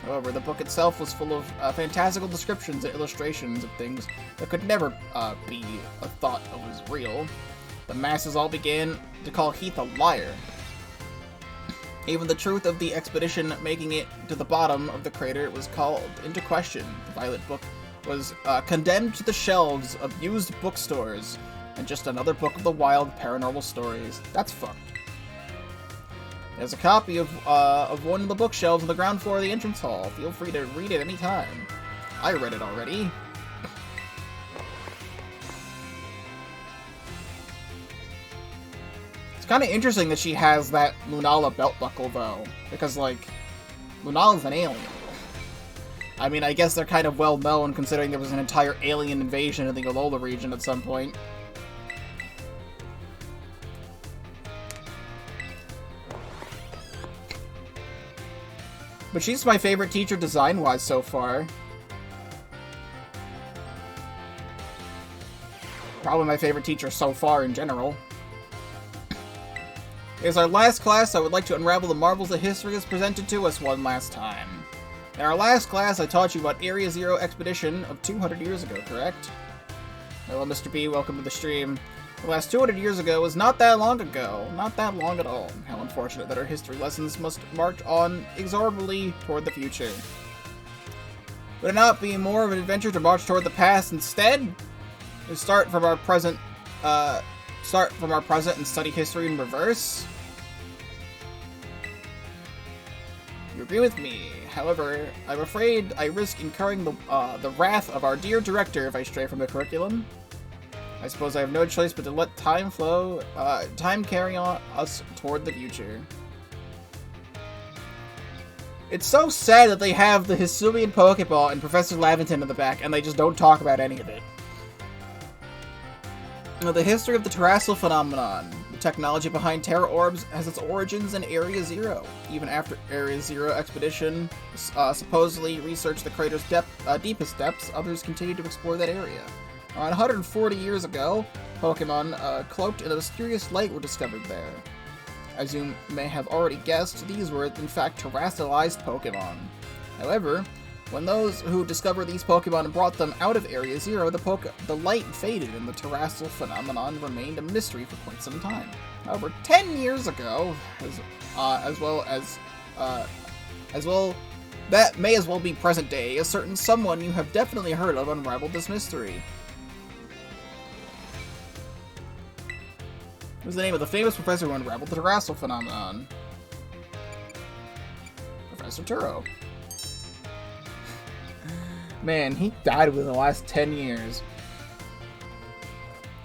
However, the book itself was full of fantastical descriptions and illustrations of things that could never be thought of as real. The masses all began to call Heath a liar. Even the truth of the expedition making it to the bottom of the crater was called into question. The Violet book was condemned to the shelves of used bookstores, and just another book of the wild paranormal stories. That's fucked. There's a copy of one of the bookshelves on the ground floor of the entrance hall. Feel free to read it anytime. I read it already. It's kind of interesting that she has that Lunala belt buckle, though, because, like, Lunala's an alien. I mean, I guess they're kind of well known, considering there was an entire alien invasion in the Alola region at some point. But she's my favorite teacher design-wise so far. Probably my favorite teacher so far in general. As our last class, I would like to unravel the marvels that history has presented to us one last time. In our last class, I taught you about Area Zero Expedition of 200 years ago, correct? Hello, Mr. B, welcome to the stream. The last 200 years ago was not that long ago. Not that long at all. How unfortunate that our history lessons must march on inexorably toward the future. Would it not be more of an adventure to march toward the past instead? To start from our present and study history in reverse? You agree with me. However, I'm afraid I risk incurring the wrath of our dear director if I stray from the curriculum. I suppose I have no choice but to let time carry on us toward the future. It's so sad that they have the Hisuian Pokeball and Professor Lavington in the back, and they just don't talk about any of it. The history of the Terrestrial phenomenon. The technology behind Terra Orbs has its origins in Area Zero. Even after Area Zero expedition supposedly researched the crater's deepest depths, others continued to explore that area. Around 140 years ago, Pokemon cloaked in a mysterious light were discovered there. As you may have already guessed, these were in fact terrestrialized Pokemon. However, when those who discovered these Pokemon brought them out of Area Zero, the light faded and the terrestrial phenomenon remained a mystery for quite some time. However, 10 years ago, that may as well be present day, a certain someone you have definitely heard of unraveled this mystery. What was the name of the famous professor who unraveled the terrestrial phenomenon? Professor Turo. Man, he died within the last 10 years.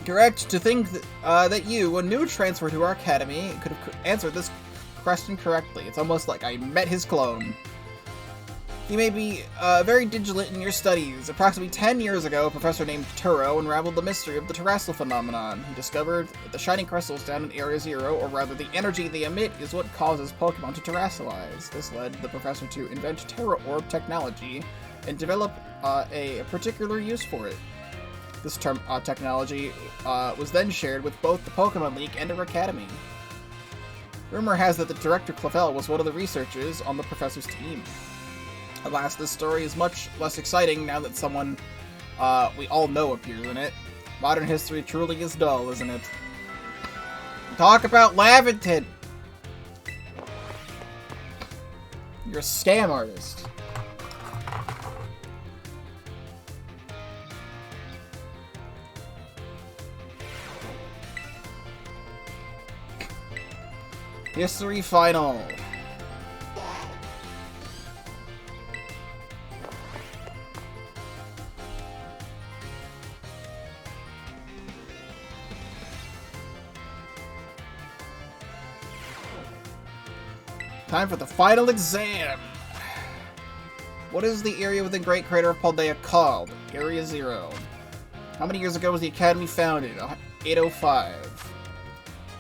Correct to think that you, a new transfer to our academy, could have answered this question correctly. It's almost like I met his clone. You may be very vigilant in your studies. Approximately 10 years ago, a professor named Turo unraveled the mystery of the terrestrial phenomenon. He discovered that the shining crystals down in Area Zero, or rather the energy they emit, is what causes Pokemon to terrestrialize. This led the professor to invent Terra Orb technology and develop a particular use for it. This technology was then shared with both the Pokemon League and our academy. Rumor has that the director Clavell was one of the researchers on the professor's team. Alas, this story is much less exciting now that someone we all know appears in it. Modern history truly is dull, isn't it? Talk about Lavington! You're a scam artist. History final. Time for the final exam! What is the area within Great Crater of Paldea called? Area Zero. How many years ago was the Academy founded? 805.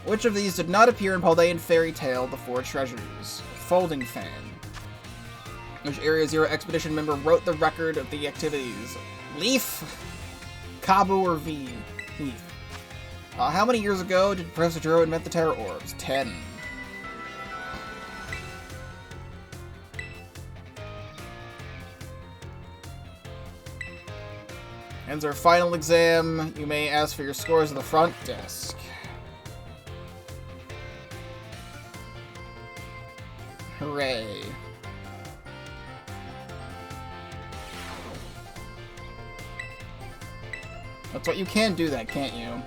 Which of these did not appear in Paldean Fairy Tale, The Four Treasures? Folding Fan. Which Area Zero Expedition member wrote the record of the activities? Leaf? Kabu or V? Leaf. How many years ago did Professor Juro invent the Terror Orbs? 10. Ends our final exam. You may ask for your scores at the front desk. Hooray. That's what you can do that, can't you?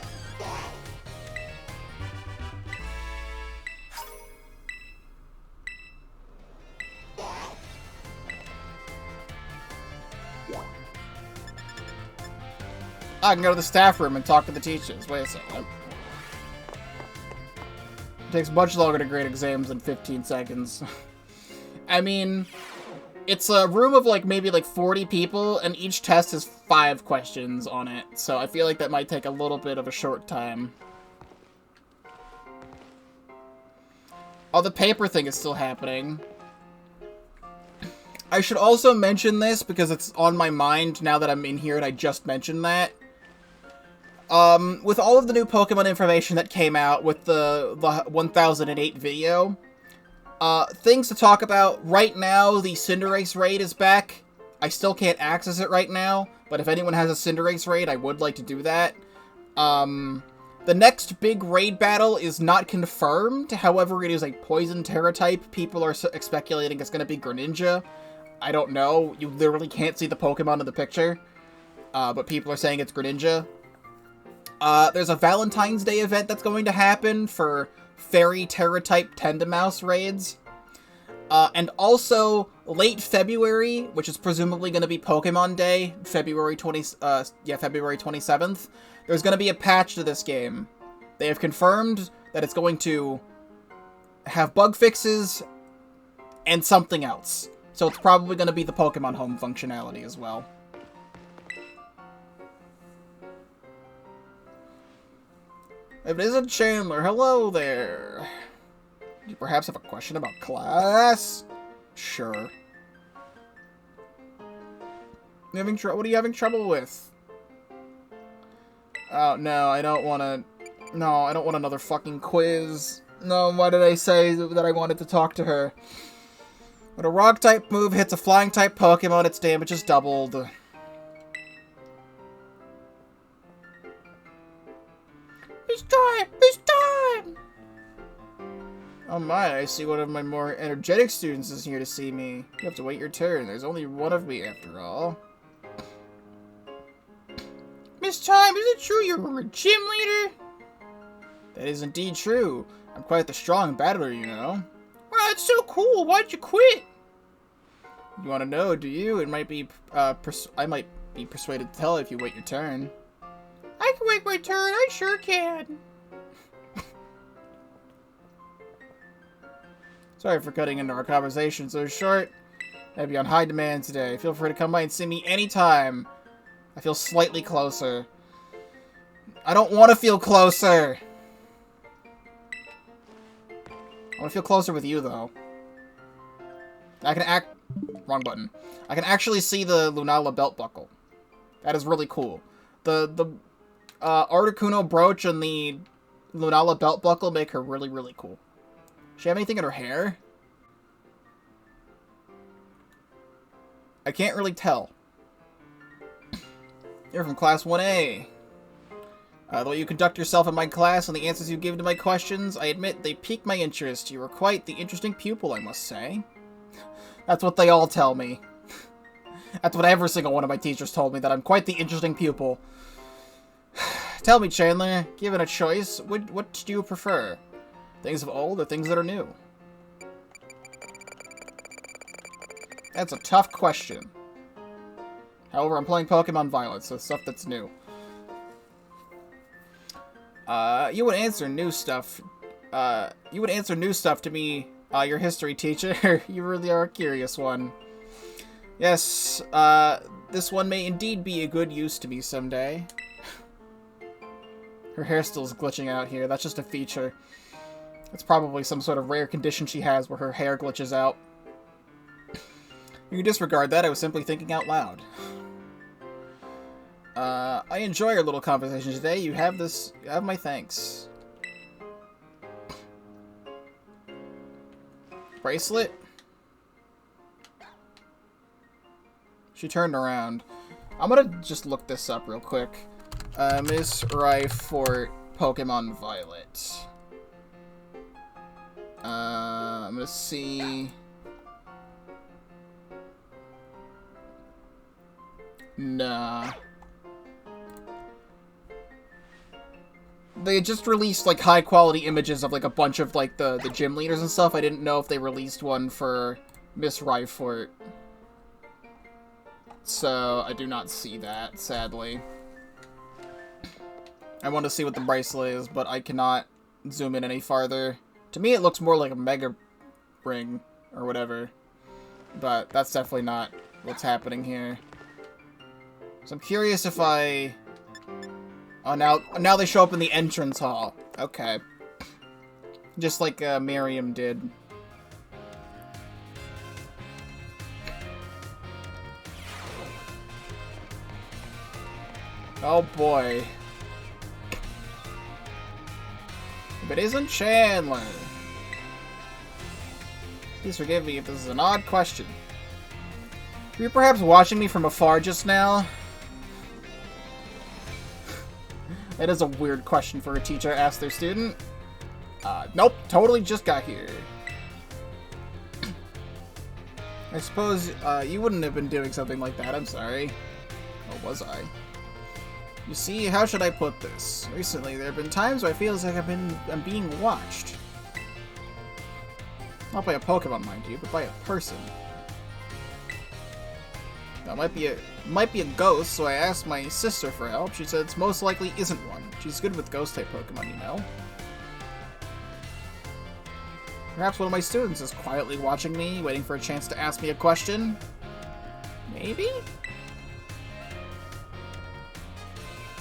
I can go to the staff room and talk to the teachers. Wait a second. It takes much longer to grade exams than 15 seconds. I mean, it's a room of maybe 40 people, and each test has 5 questions on it, so I feel like that might take a little bit of a short time. Oh, the paper thing is still happening. I should also mention this because it's on my mind now that I'm in here and I just mentioned that. With all of the new Pokemon information that came out with the 1008 video, things to talk about. Right now, the Cinderace raid is back. I still can't access it right now, but if anyone has a Cinderace raid, I would like to do that. The next big raid battle is not confirmed, however, it is a Poison Terra type. People are speculating it's going to be Greninja. I don't know. You literally can't see the Pokemon in the picture, but people are saying it's Greninja. There's a Valentine's Day event that's going to happen for Fairy Terra-type Tendamouse raids. And also, late February, which is presumably going to be Pokemon Day, February 27th, there's going to be a patch to this game. They have confirmed that it's going to have bug fixes and something else. So it's probably going to be the Pokemon Home functionality as well. If it isn't Chandler, hello there. Do you perhaps have a question about class? Sure. What are you having trouble with? Oh, no, I don't want to... No, I don't want another fucking quiz. No, why did I say that I wanted to talk to her? When a Rock-type move hits a Flying-type Pokemon, its damage is doubled. It's time! It's time! Oh my, I see one of my more energetic students is here to see me. You have to wait your turn. There's only one of me, after all. Miss Time, is it true you're a gym leader? That is indeed true. I'm quite the strong battler, you know. Wow, that's so cool. Why'd you quit? You want to know, do you? It might be, I might be persuaded to tell if you wait your turn. I can wait my turn. I sure can. Sorry for cutting into our conversation so short. I'll be on high demand today. Feel free to come by and see me anytime. I feel slightly closer. I don't want to feel closer. I want to feel closer with you, though. I can Wrong button. I can actually see the Lunala belt buckle. That is really cool. The Articuno brooch and the Lunala belt buckle make her really, really cool. Does she have anything in her hair? I can't really tell. You're from Class 1A. The way you conduct yourself in my class and the answers you give to my questions, I admit they pique my interest. You are quite the interesting pupil, I must say. That's what they all tell me. That's what every single one of my teachers told me, that I'm quite the interesting pupil. Tell me, Chandler, given a choice, what do you prefer? Things of old or things that are new? That's a tough question. However, I'm playing Pokémon Violet, so stuff that's new. You would answer new stuff. You would answer new stuff to me, your history teacher. You really are a curious one. Yes, this one may indeed be a good use to me someday. Her hair still is glitching out here. That's just a feature. It's probably some sort of rare condition she has where her hair glitches out. You can disregard that. I was simply thinking out loud. I enjoy our little conversation today. You have my thanks. Bracelet? She turned around. I'm gonna just look this up real quick. Miss Ryfort, Pokemon Violet. I'm gonna see... Nah. They just released, like, high-quality images of, like, a bunch of, like, the gym leaders and stuff. I didn't know if they released one for Miss Ryfort. So, I do not see that, sadly. I want to see what the bracelet is, but I cannot zoom in any farther. To me, it looks more like a Mega Ring, or whatever. But that's definitely not what's happening here. So I'm curious if I... Oh, now they show up in the entrance hall. Okay. Just like Miriam did. Oh boy. If it isn't Chandler. Please forgive me if this is an odd question. Were you perhaps watching me from afar just now? That is a weird question for a teacher to ask their student. Nope, totally just got here. I suppose you wouldn't have been doing something like that, I'm sorry. Or was I? You see, how should I put this? Recently, there have been times where I feel like I'm being watched. Not by a Pokemon, mind you, but by a person. That might be a ghost, so I asked my sister for help. She said it's most likely isn't one. She's good with ghost-type Pokemon, you know. Perhaps one of my students is quietly watching me, waiting for a chance to ask me a question. Maybe?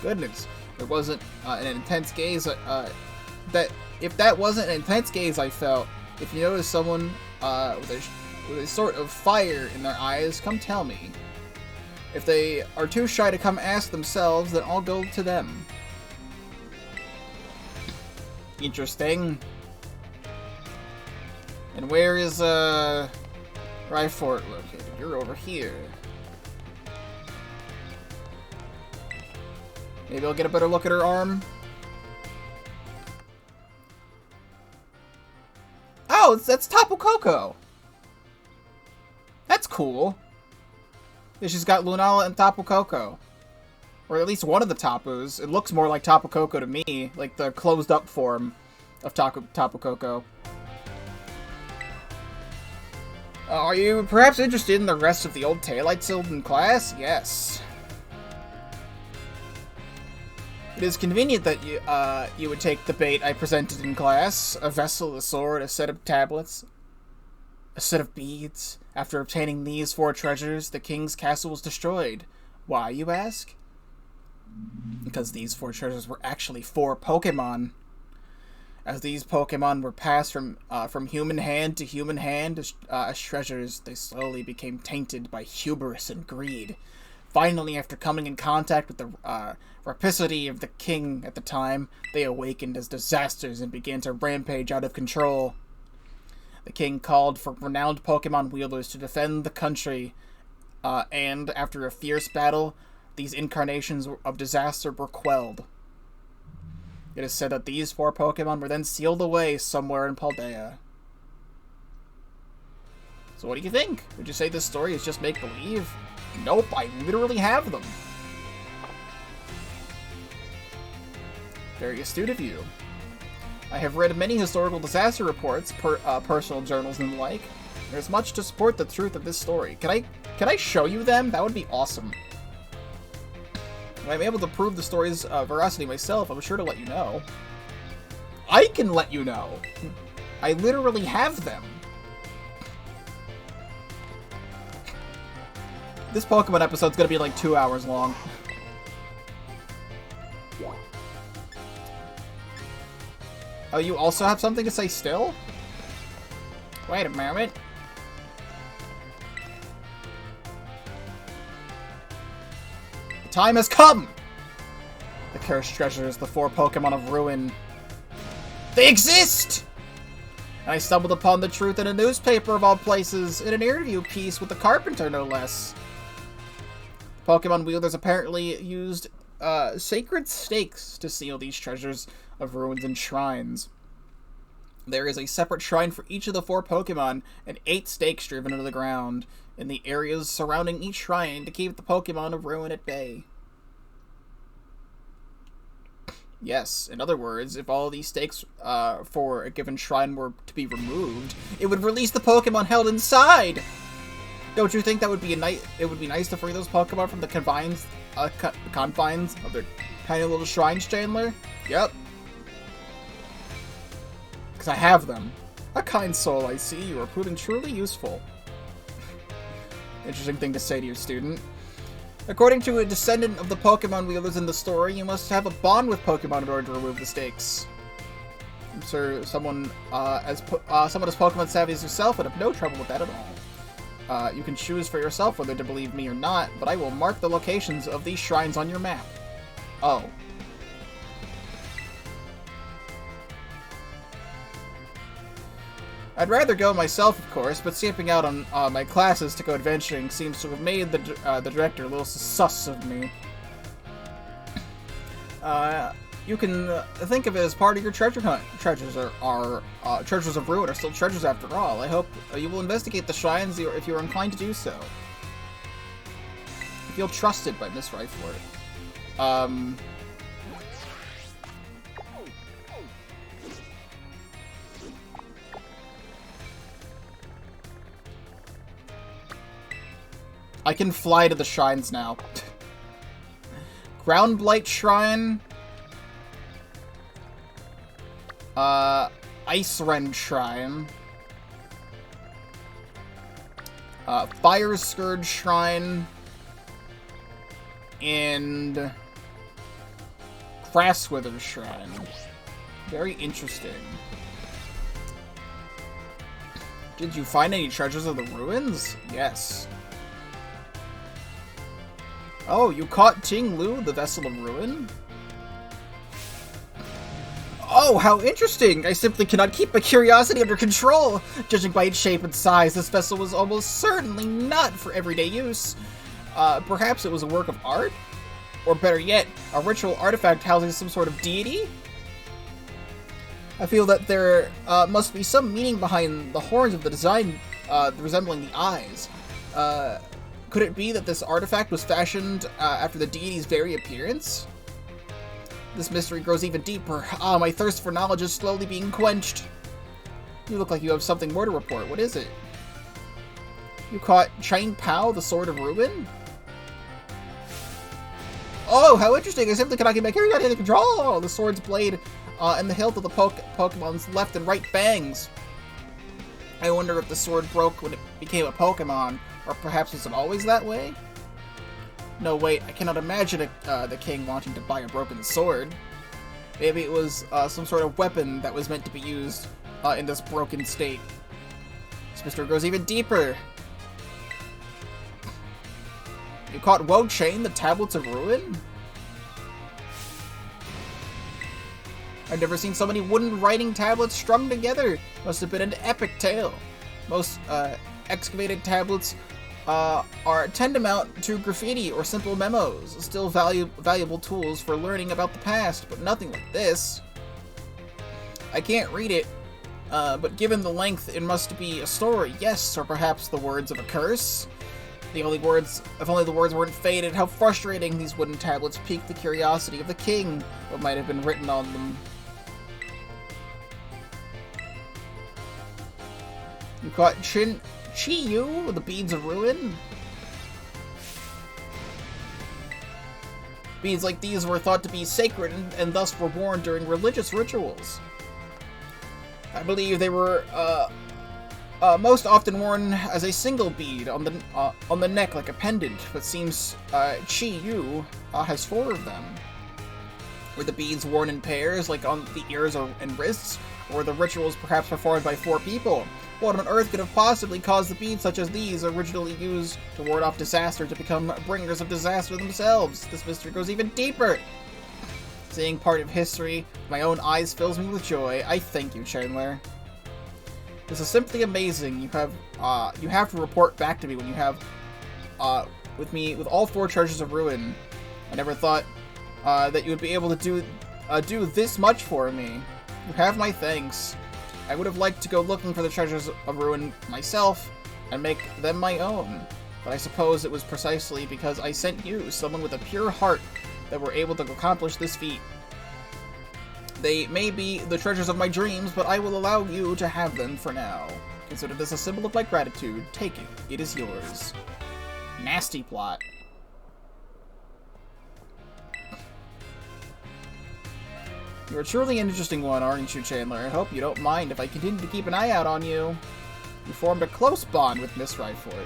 Goodness, there wasn't an intense gaze. If that wasn't an intense gaze I felt, if you notice someone with a sort of fire in their eyes, come tell me. If they are too shy to come ask themselves, then I'll go to them. Interesting. And where is Ryfort located? You're over here. Maybe I'll get a better look at her arm. Oh, that's Tapu Koko. That's cool. Yeah, she's got Lunala and Tapu Koko. Or at least one of the Tapus. It looks more like Tapu Koko to me. Like the closed up form of Tapu Koko. Are you perhaps interested in the rest of the old Tailites in class? Yes. It is convenient that you would take the bait I presented in class. A vessel, a sword, a set of tablets, a set of beads. After obtaining these 4 treasures, the king's castle was destroyed. Why, you ask? Because these 4 treasures were actually 4 Pokemon. As these Pokemon were passed from human hand to human hand as treasures, they slowly became tainted by hubris and greed. Finally, after coming in contact with the rapacity of the king at the time, they awakened as disasters and began to rampage out of control. The king called for renowned Pokemon wielders to defend the country, and after a fierce battle, these incarnations of disaster were quelled. It is said that these 4 Pokemon were then sealed away somewhere in Paldea. So what do you think? Would you say this story is just make-believe? Nope, I literally have them. Very astute of you. I have read many historical disaster reports, personal journals and the like. There's much to support the truth of this story. Can I show you them? That would be awesome. When I'm able to prove the story's veracity myself, I'm sure to let you know. I can let you know. I literally have them. This Pokemon episode's gonna be like 2 hours long. Oh, you also have something to say still? Wait a moment. The time has come! The cursed treasures, the 4 Pokemon of Ruin. They exist! And I stumbled upon the truth in a newspaper of all places, in an interview piece with the carpenter, no less. Pokemon wielders apparently used sacred stakes to seal these treasures of ruins and shrines. There is a separate shrine for each of the 4 Pokemon, and 8 stakes driven into the ground in the areas surrounding each shrine to keep the Pokemon of Ruin at bay. Yes, in other words, if all these stakes for a given shrine were to be removed, it would release the Pokemon held inside! Don't you think that would be it would be nice to free those Pokemon from the confines of their tiny little shrines, Chandler? Yep. Because I have them. A kind soul, I see. You are proving truly useful. Interesting thing to say to your student. According to a descendant of the Pokemon wielders in the story, you must have a bond with Pokemon in order to remove the stakes. I'm sure someone as Pokemon savvy as yourself would have no trouble with that at all. You can choose for yourself whether to believe me or not, but I will mark the locations of these shrines on your map. Oh. I'd rather go myself, of course, but skipping out on my classes to go adventuring seems to have made the director a little sus of me. You can think of it as part of your treasure hunt. Treasures treasures of Ruin are still treasures after all. I hope you will investigate the shrines if you are inclined to do so. I feel trusted by Miss Rifler. I can fly to the shrines now. Ground Blight Shrine. Ice Rend Shrine. Fire Scourge Shrine. And Grasswither Shrine. Very interesting. Did you find any treasures of the ruins? Yes. Oh, you caught Ting Lu, the Vessel of Ruin? Oh, how interesting! I simply cannot keep my curiosity under control! Judging by its shape and size, this vessel was almost certainly not for everyday use. Perhaps it was a work of art? Or better yet, a ritual artifact housing some sort of deity? I feel that there must be some meaning behind the horns of the design resembling the eyes. Could it be that this artifact was fashioned after the deity's very appearance? This mystery grows even deeper. Ah, my thirst for knowledge is slowly being quenched. You look like you have something more to report. What is it? You caught Chang Pao, the Sword of Ruin? Oh, how interesting. I simply cannot get my curiosity under control. The sword's blade and the hilt of the Pokemon's left and right fangs. I wonder if the sword broke when it became a Pokemon. Or perhaps was it always that way? No, wait, I cannot imagine the king wanting to buy a broken sword. Maybe it was some sort of weapon that was meant to be used in this broken state. This mystery goes even deeper. You caught Wo Chain, the Tablets of Ruin? I've never seen so many wooden writing tablets strung together. Must have been an epic tale. Most excavated tablets tend to mount to graffiti or simple memos, still valuable tools for learning about the past, but nothing like this. I can't read it, but given the length, it must be a story, yes, or perhaps the words of a curse. If only the words weren't faded, how frustrating. These wooden tablets piqued the curiosity of the king. What might have been written on them? You caught Chi-Yu, the Beads of Ruin? Beads like these were thought to be sacred and thus were worn during religious rituals. I believe they were most often worn as a single bead on the neck like a pendant, but seems Chi-Yu has 4 of them. Were the beads worn in pairs, like on the ears and wrists? Or were the rituals perhaps performed by 4 people? What on earth could have possibly caused the beads such as these, originally used to ward off disaster, to become bringers of disaster themselves? This mystery goes even deeper. Seeing part of history, my own eyes fills me with joy. I thank you, Chandler. This is simply amazing. You have to report back to me when you have, with all 4 treasures of ruin. I never thought, that you would be able to do this much for me. You have my thanks. I would have liked to go looking for the treasures of ruin myself and make them my own, but I suppose it was precisely because I sent you, someone with a pure heart, that were able to accomplish this feat. They may be the treasures of my dreams, but I will allow you to have them for now. Consider this a symbol of my gratitude. Take it. It is yours. Nasty plot. You're truly an interesting one, aren't you, Chandler? I hope you don't mind if I continue to keep an eye out on you. You formed a close bond with Miss Rifort.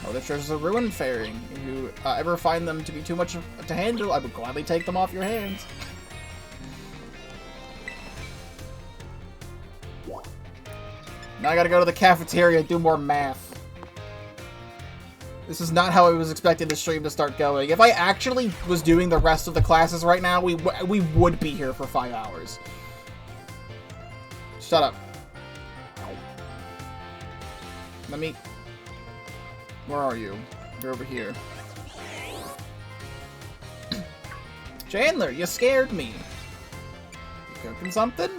Oh, the treasures of ruin faring. If you ever find them to be too much to handle, I would gladly take them off your hands. Now I gotta go to the cafeteria and do more math. This is not how I was expecting the stream to start going. If I actually was doing the rest of the classes right now, we would be here for 5 hours. Shut up. Let me... Where are you? You're over here. Chandler, you scared me. You cooking something?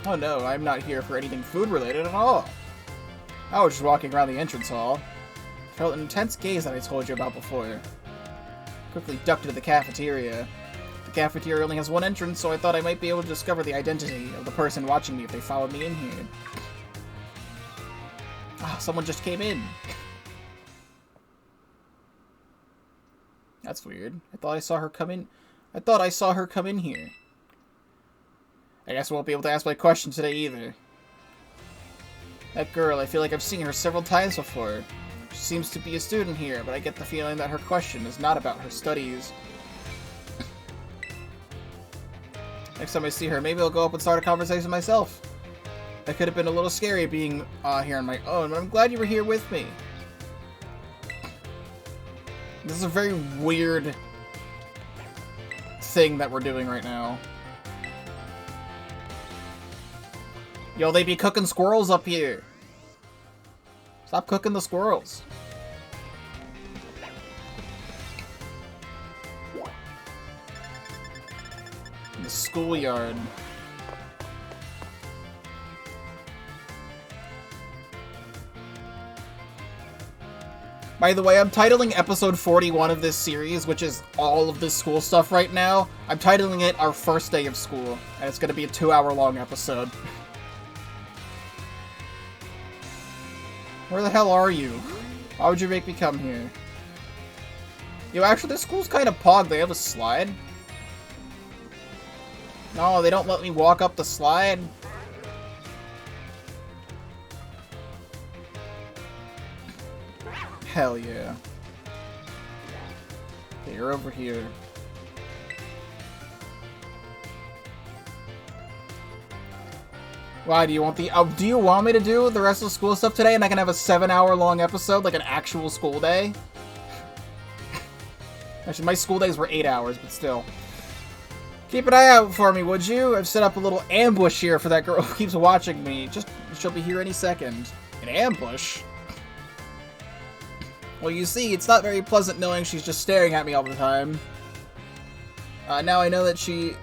Oh no, I'm not here for anything food related at all. I was just walking around the entrance hall. Felt an intense gaze that I told you about before. Quickly ducked into the cafeteria. The cafeteria only has one entrance, so I thought I might be able to discover the identity of the person watching me if they followed me in here. Ah, someone just came in. That's weird. I thought I saw her come in. I thought I saw her come in here. I guess I won't be able to ask my question today either. That girl, I feel like I've seen her several times before. She seems to be a student here, but I get the feeling that her question is not about her studies. Next time I see her, maybe I'll go up and start a conversation myself. That could have been a little scary being here on my own, but I'm glad you were here with me. This is a very weird thing that we're doing right now. Yo, they be cooking squirrels up here. Stop cooking the squirrels. In the schoolyard. By the way, I'm titling episode 41 of this series, which is all of this school stuff right now. I'm titling it Our First Day of School, and it's going to be a 2-hour-long episode. Where the hell are you? Why would you make me come here? Yo, actually, this school's kind of pog. They have a slide. No, they don't let me walk up the slide. Hell yeah. Okay, you're over here. Why, do you want the... do you want me to do the rest of the school stuff today and I can have a 7-hour-long episode, like an actual school day? Actually, my school days were 8 hours, but still. Keep an eye out for me, would you? I've set up a little ambush here for that girl who keeps watching me. She'll be here any second. An ambush? Well, you see, it's not very pleasant knowing she's just staring at me all the time. Now I know that she,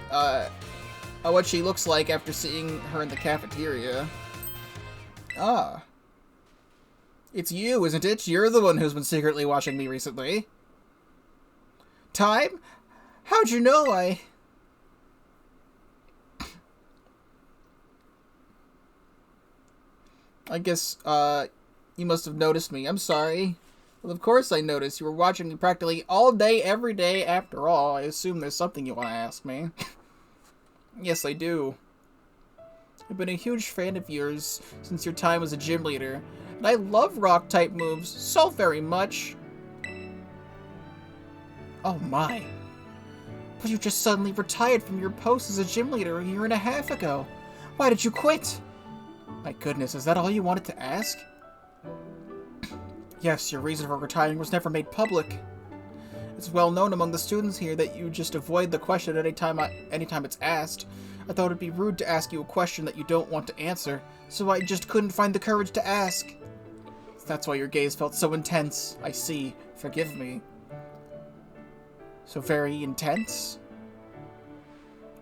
what she looks like after seeing her in the cafeteria. Ah. It's you, isn't it? You're the one who's been secretly watching me recently. Time? How'd you know I guess, you must have noticed me. I'm sorry. Well, of course I noticed. You were watching me practically all day, every day. After all, I assume there's something you want to ask me. Yes, I do. I've been a huge fan of yours since your time as a gym leader, and I love rock-type moves so very much. Oh my. But you just suddenly retired from your post as a gym leader a year and a half ago. Why did you quit? My goodness, is that all you wanted to ask? Yes, your reason for retiring was never made public. It's well known among the students here that you just avoid the question anytime it's asked. I thought it'd be rude to ask you a question that you don't want to answer, so I just couldn't find the courage to ask. That's why your gaze felt so intense. I see. Forgive me. So very intense?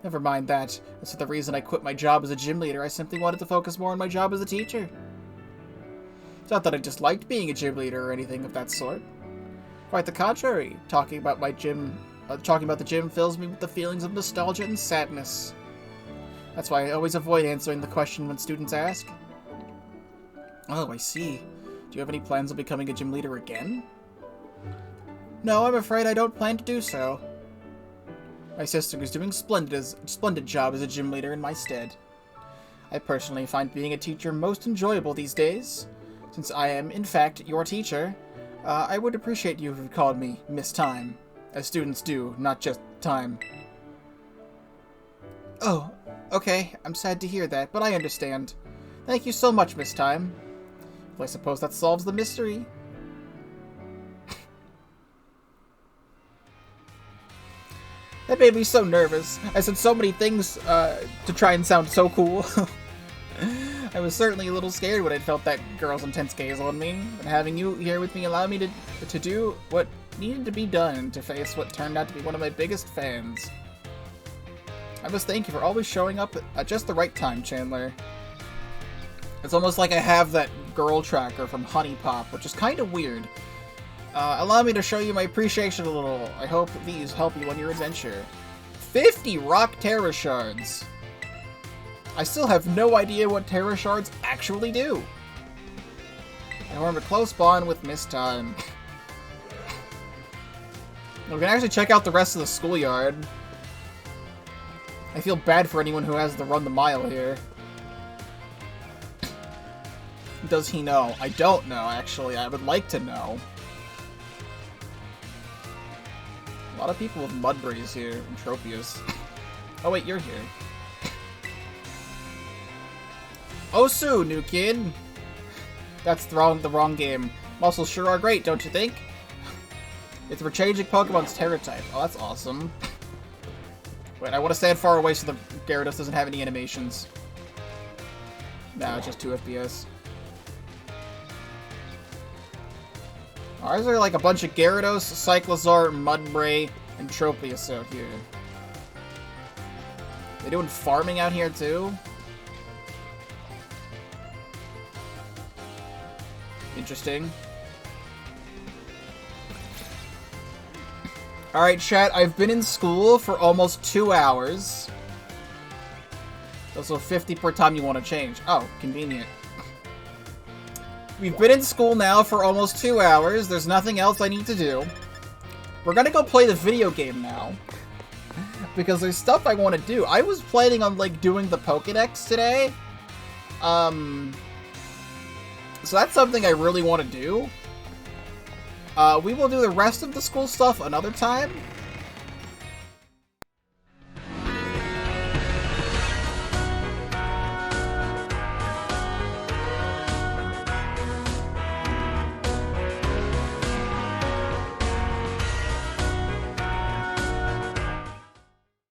Never mind that. That's not the reason I quit my job as a gym leader. I simply wanted to focus more on my job as a teacher. It's not that I disliked being a gym leader or anything of that sort. Quite the contrary. Talking about the gym fills me with the feelings of nostalgia and sadness. That's why I always avoid answering the question when students ask. Oh, I see. Do you have any plans on becoming a gym leader again? No, I'm afraid I don't plan to do so. My sister is doing splendid job as a gym leader in my stead. I personally find being a teacher most enjoyable these days. Since I am, in fact, your teacher, I would appreciate you if you called me Miss Time, as students do, not just Time. Oh, okay, I'm sad to hear that, but I understand. Thank you so much, Miss Time. Well, I suppose that solves the mystery. That made me so nervous. I said so many things to try and sound so cool. I was certainly a little scared when I felt that girl's intense gaze on me, but having you here with me allowed me to do what needed to be done to face what turned out to be one of my biggest fans. I must thank you for always showing up at just the right time, Chandler. It's almost like I have that girl tracker from Honey Pop, which is kind of weird. Allow me to show you my appreciation a little. I hope these help you on your adventure. 50 rock Terra Shards! I still have no idea what Terra Shards actually do. I formed a close bond with Miss Time. We can actually check out the rest of the schoolyard. I feel bad for anyone who has to run the mile here. Does he know? I don't know, actually. I would like to know. A lot of people with Mudbrays here, and Tropius. Oh wait, you're here. Osu, new kid! That's the wrong game. Muscles sure are great, don't you think? It's for changing Pokemon's Terra type. Oh, that's awesome. Wait, I want to stand far away so the Gyarados doesn't have any animations. No, it's just 2 FPS. Why is there like a bunch of Gyarados, Cyclizar, Mudbray, and Tropius out here? They doing farming out here too? Interesting. Alright, chat, I've been in school for almost 2 hours. Also 50 per time you want to change. Oh, convenient. We've been in school now for almost 2 hours. There's nothing else I need to do. We're gonna go play the video game now. Because there's stuff I want to do. I was planning on, like, doing the PokéDex today. So that's something I really want to do. We will do the rest of the school stuff another time.